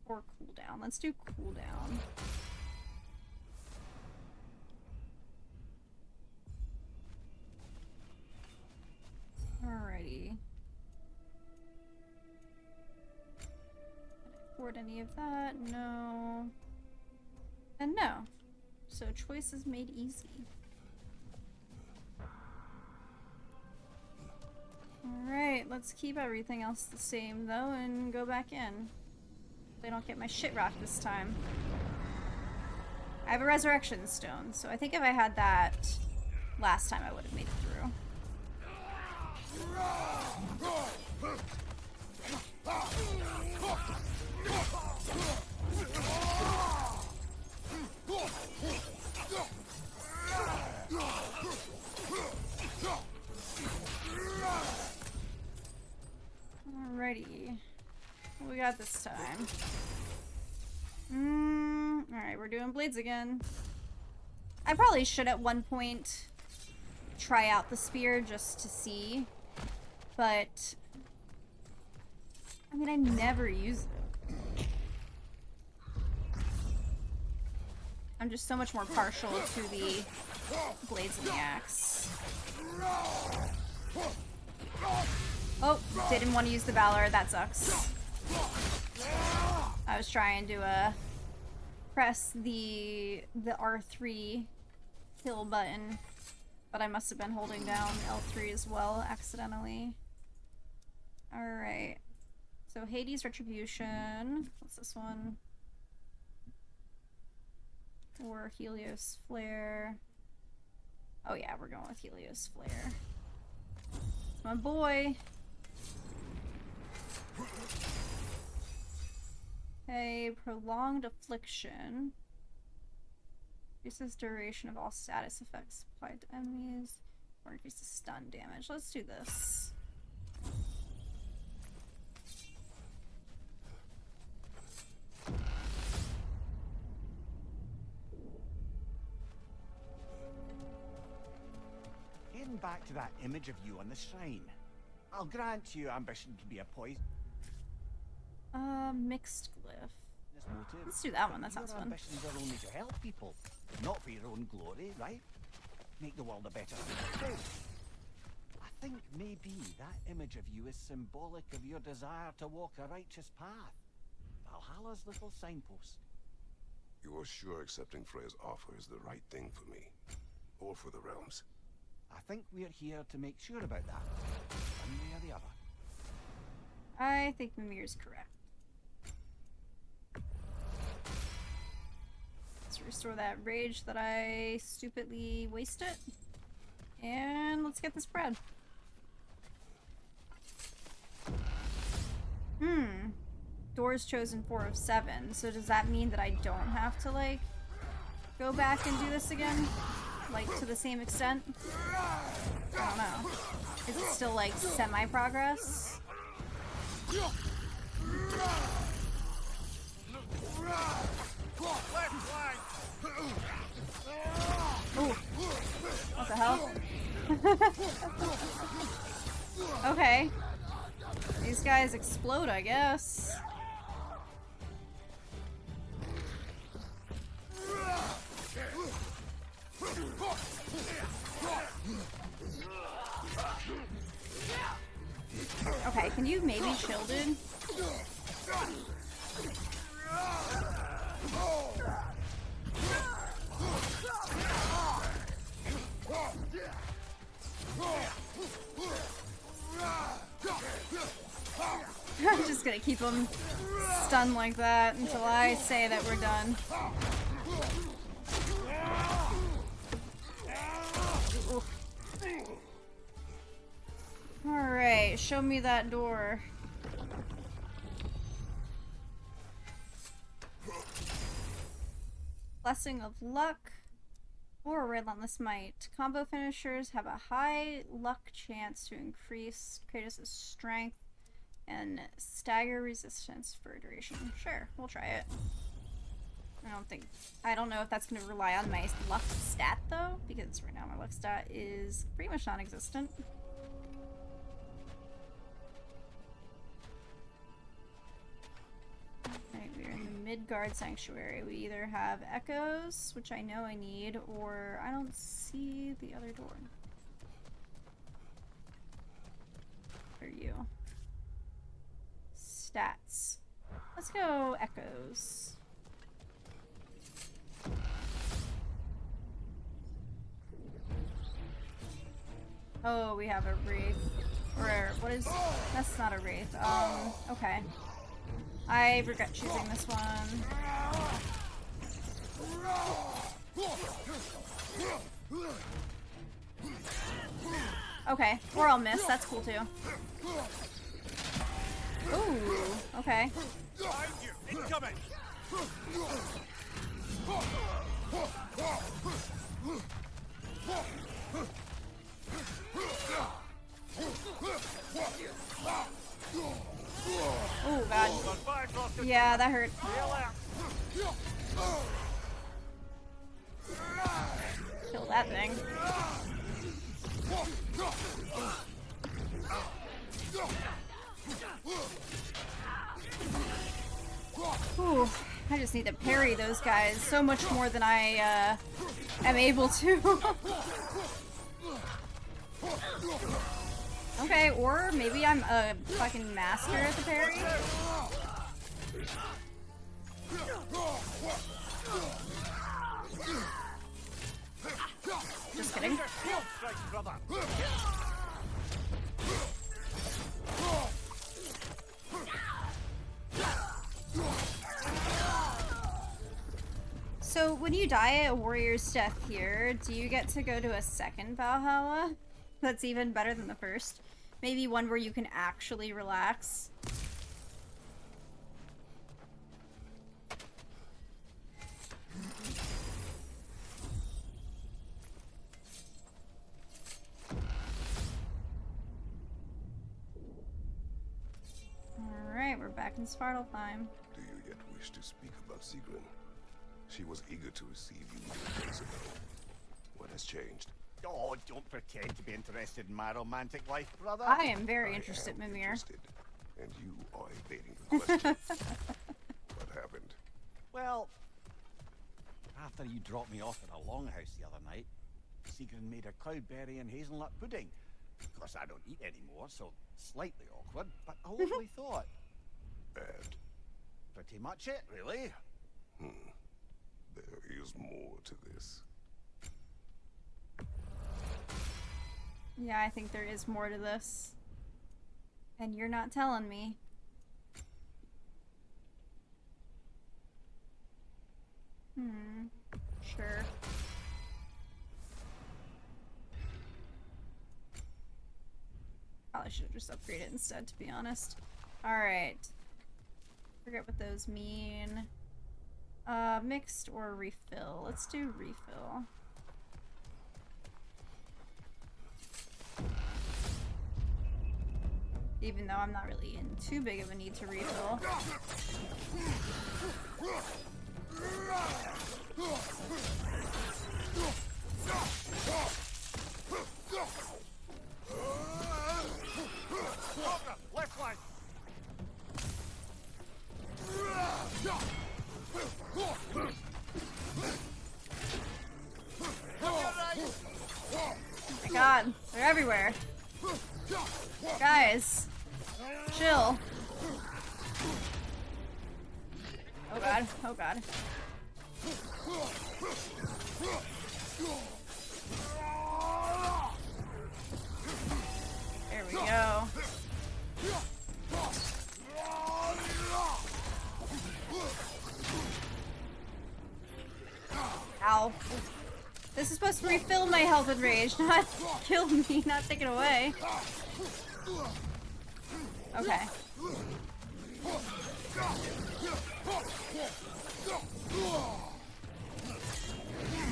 or cooldown. Let's do cooldown. Alrighty. Afford any of that? No. And no. So choice is made easy. Alright, let's keep everything else the same though and go back in. They don't get my shit rocked this time. I have a resurrection stone, so I think if I had that last time I would have made it through. Alrighty. What we got this time? Alright, we're doing blades again. I probably should at one point try out the spear just to see. But I mean, I never use it. I'm just so much more partial to the blades and the axe. Oh, didn't want to use the Valor. That sucks. I was trying to press the R3 kill button, but I must have been holding down L3 as well accidentally. Alright. So Hades Retribution. What's this one? Or Helios Flare. Oh yeah, we're going with Helios Flare. My boy. Okay, Prolonged Affliction. Increases duration of all status effects applied to enemies. Or increases stun damage. Let's do this. Getting back to that image of you on the shrine. I'll grant you ambition can be a poison. Mixed glyph. Motive. Let's do that one, that sounds Your fun. ambitions are only to help people, not for your own glory, right? Make the world a better place. I think maybe that image of you is symbolic of your desire to walk a righteous path. Valhalla's little signpost. You are sure accepting Freya's offer is the right thing for me? Or for the realms? I think we're here to make sure about that. One way or the other. I think Mimir's correct. Let's restore that rage that I stupidly wasted. And let's get this bread. Doors chosen 4 of 7. So does that mean that I don't have to, like, go back and do this again? Like, to the same extent? I don't know. Is it still, like, semi-progress? Ooh. What the hell? Okay. These guys explode, I guess. Okay, can you maybe chill, dude? I'm just gonna keep them stunned like that until I say that we're done. Alright, show me that door. Blessing of Luck or Relentless Might. Combo finishers have a high luck chance to increase Kratos' strength and stagger resistance for a duration. Sure, we'll try it. I don't know if that's going to rely on my luck stat though, because right now my luck stat is pretty much non-existent. Alright, we're in the Midgard Sanctuary. We either have echoes, which I know I need, or I don't see the other door. Where are you? Stats. Let's go echoes. Oh, we have a wraith. Or what is? That's not a wraith. Okay. I regret choosing this one. Okay, or I'll miss. That's cool too. Ooh, okay. Behind you! Incoming! Oh god. Yeah, that hurt. Kill that thing. Ooh, I just need to parry those guys so much more than I am able to. Okay, or maybe I'm a fucking master at the parry. Just kidding. So when you die at a warrior's death here, do you get to go to a second Valhalla? That's even better than the first. Maybe one where you can actually relax. Alright, we're back in Svartalfheim. Do you yet wish to speak about Sigrun? She was eager to receive you 2 days ago. What has changed? Oh, don't pretend to be interested in my romantic life, brother. I am very interested, Mimir. Interested, and you are evading the question. What happened? Well, after you dropped me off at a longhouse the other night, Sigrun made a cloudberry and hazelnut pudding. Of course, I don't eat anymore, so slightly awkward, but a lovely thought. And pretty much it, really. There is more to this. Yeah, I think there is more to this. And you're not telling me. Sure. Probably should have just upgraded instead, to be honest. Alright. Forget what those mean. Mixed or refill? Let's do refill. Even though I'm not really in too big of a need to refill. Left flank. Oh my god, they're everywhere. Guys, chill. Oh god, oh god. There we go. Ow. This is supposed to refill my health and rage, not kill me, not take it away. Okay.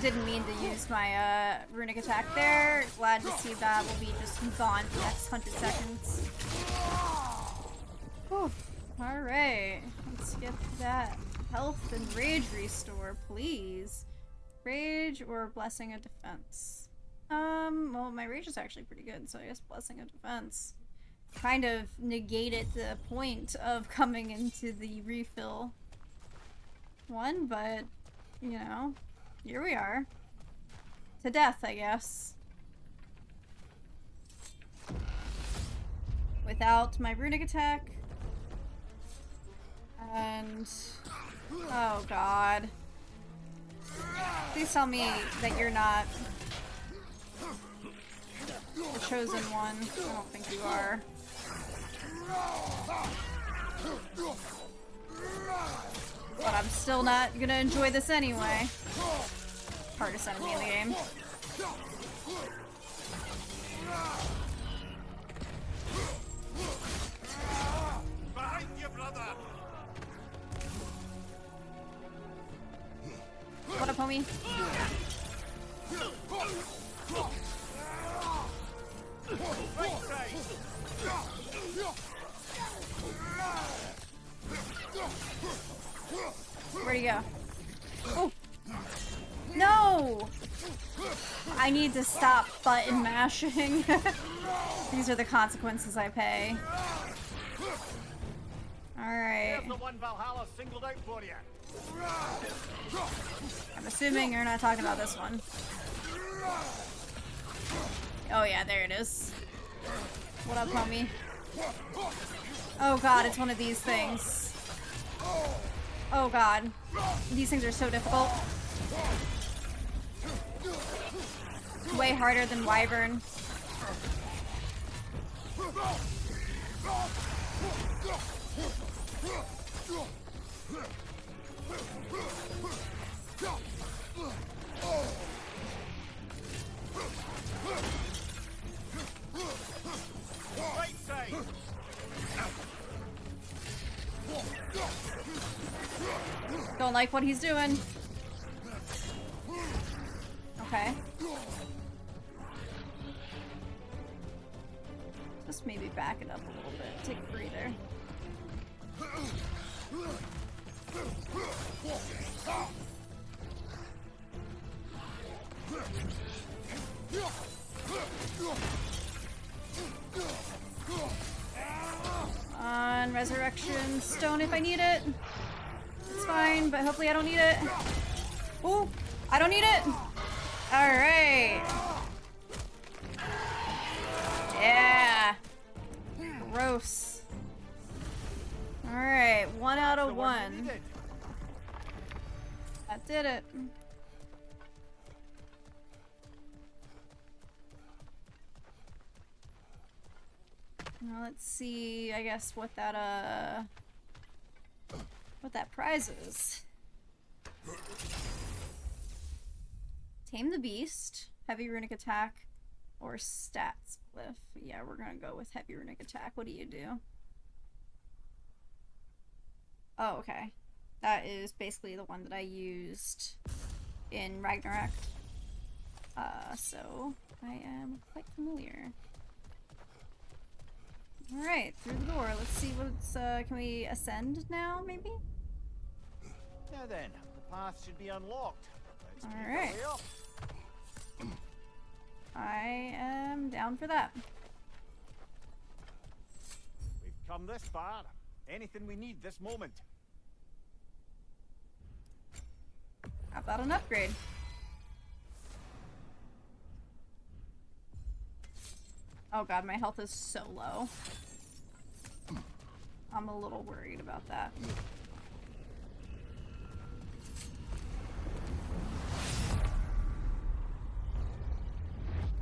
Didn't mean to use my runic attack there. Glad to see that will be just gone for the next 100 seconds. Whew. Alright. Let's get that health and rage restore, please. Rage or Blessing of Defense? Well, my rage is actually pretty good, so I guess Blessing of Defense kind of negated the point of coming into the refill one, but, you know, here we are. To death, I guess. Without my runic attack. And... oh god. Please tell me that you're not the chosen one. I don't think you are. But I'm still not gonna enjoy this anyway. Hardest enemy in the game. Behind you, brother. What up, homie? Where'd he go? Oh! No! I need to stop button mashing. These are the consequences I pay. Alright. Here's the one Valhalla singled out for you. I'm assuming you're not talking about this one. Oh yeah, there it is. What up, homie? Oh god, it's one of these things. Oh god. These things are so difficult. Way harder than Wyvern. Right side. Don't like what he's doing. Okay. Just maybe back it up a little bit. Take a breather. On Resurrection Stone if I need it. It's fine, but hopefully I don't need it. Ooh, I don't need it. Alright. Yeah. Gross. Alright, 1 out That's of the one we 1. needed. That did it. Now let's see, I guess, what that prize is. Tame the Beast, Heavy Runic Attack, or Stats Glyph. Yeah, we're gonna go with Heavy Runic Attack. What do you do? Oh, okay. That is basically the one that I used in Ragnarok. So I am quite familiar. Alright, through the door. Let's see what's, can we ascend now, maybe? Now then, the path should be unlocked. Let's make our Alright. way up. I am down for that. We've come this far. Anything we need this moment. How about an upgrade? Oh god, my health is so low. I'm a little worried about that.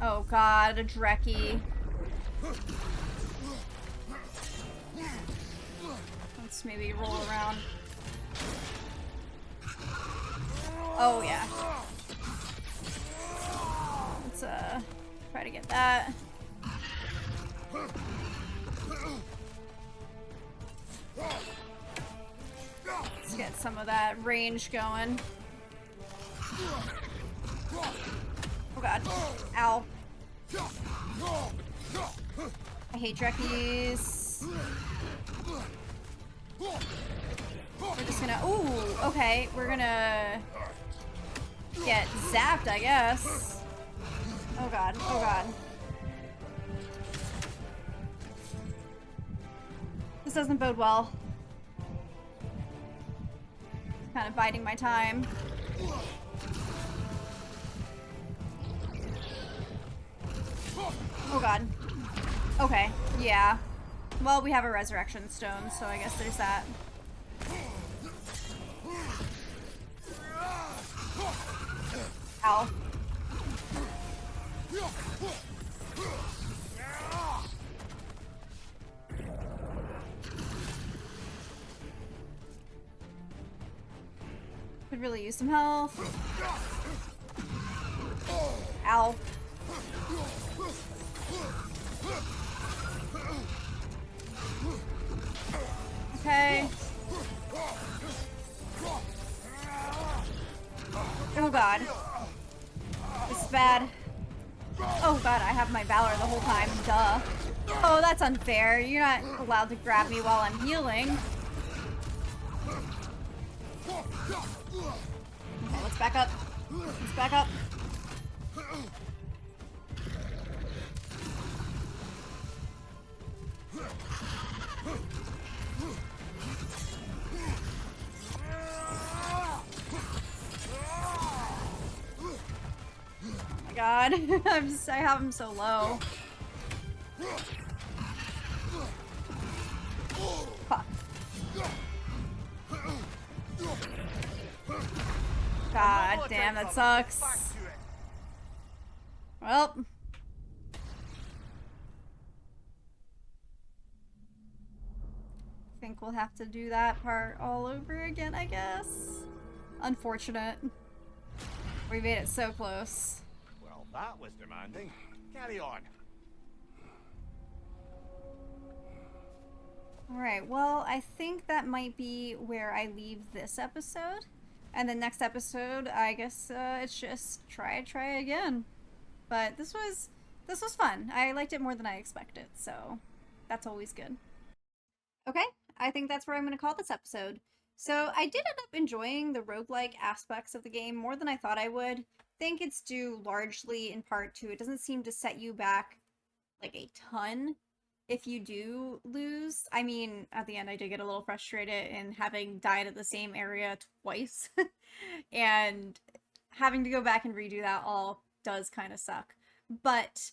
Oh god, a Dreki. Let's maybe roll around. Oh yeah. Let's try to get that. Let's get some of that range going. Oh god. Ow. I hate Drekkies. We're just gonna... Ooh, okay. We're gonna get zapped, I guess. Oh god. Oh god. This doesn't bode well. Kind of biding my time. Oh god. Okay, yeah. Well, we have a resurrection stone, so I guess there's that. Ow. Could really use some health. Ow. Okay. Oh god. This is bad. Oh god, I have my Valor the whole time. Duh. Oh, that's unfair. You're not allowed to grab me while I'm healing. Okay, let's back up. Let's back up. Oh my god. I have him so low. Fuck. God damn, that sucks. Well. Think we'll have to do that part all over again, I guess. Unfortunate. We made it so close. Well, that was demanding. Carry on. Alright, well, I think that might be where I leave this episode. And the next episode, I guess it's just try again. But this was fun. I liked it more than I expected, so that's always good. Okay, I think that's where I'm going to call this episode. So I did end up enjoying the roguelike aspects of the game more than I thought I would. I think it's due largely in part to it doesn't seem to set you back like a ton if you do lose. I mean, at the end I did get a little frustrated in having died at the same area twice. And having to go back and redo that all does kind of suck. But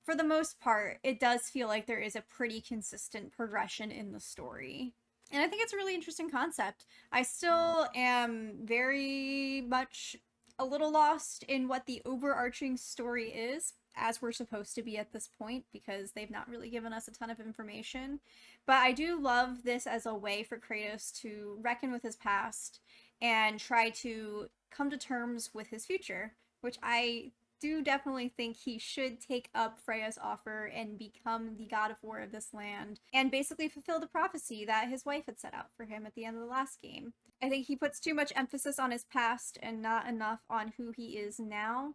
for the most part, it does feel like there is a pretty consistent progression in the story. And I think it's a really interesting concept. I still am very much a little lost in what the overarching story is, as we're supposed to be at this point, because they've not really given us a ton of information. But I do love this as a way for Kratos to reckon with his past and try to come to terms with his future, which I do definitely think he should take up Freya's offer and become the god of war of this land and basically fulfill the prophecy that his wife had set out for him at the end of the last game. I think he puts too much emphasis on his past and not enough on who he is now.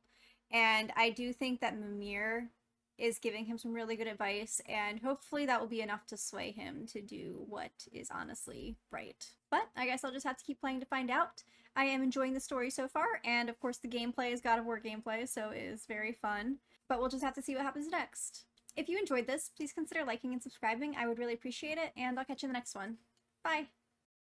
And I do think that Mimir is giving him some really good advice, and hopefully that will be enough to sway him to do what is honestly right. But I guess I'll just have to keep playing to find out. I am enjoying the story so far, and of course the gameplay is God of War gameplay, so it is very fun. But we'll just have to see what happens next. If you enjoyed this, please consider liking and subscribing. I would really appreciate it, and I'll catch you in the next one. Bye!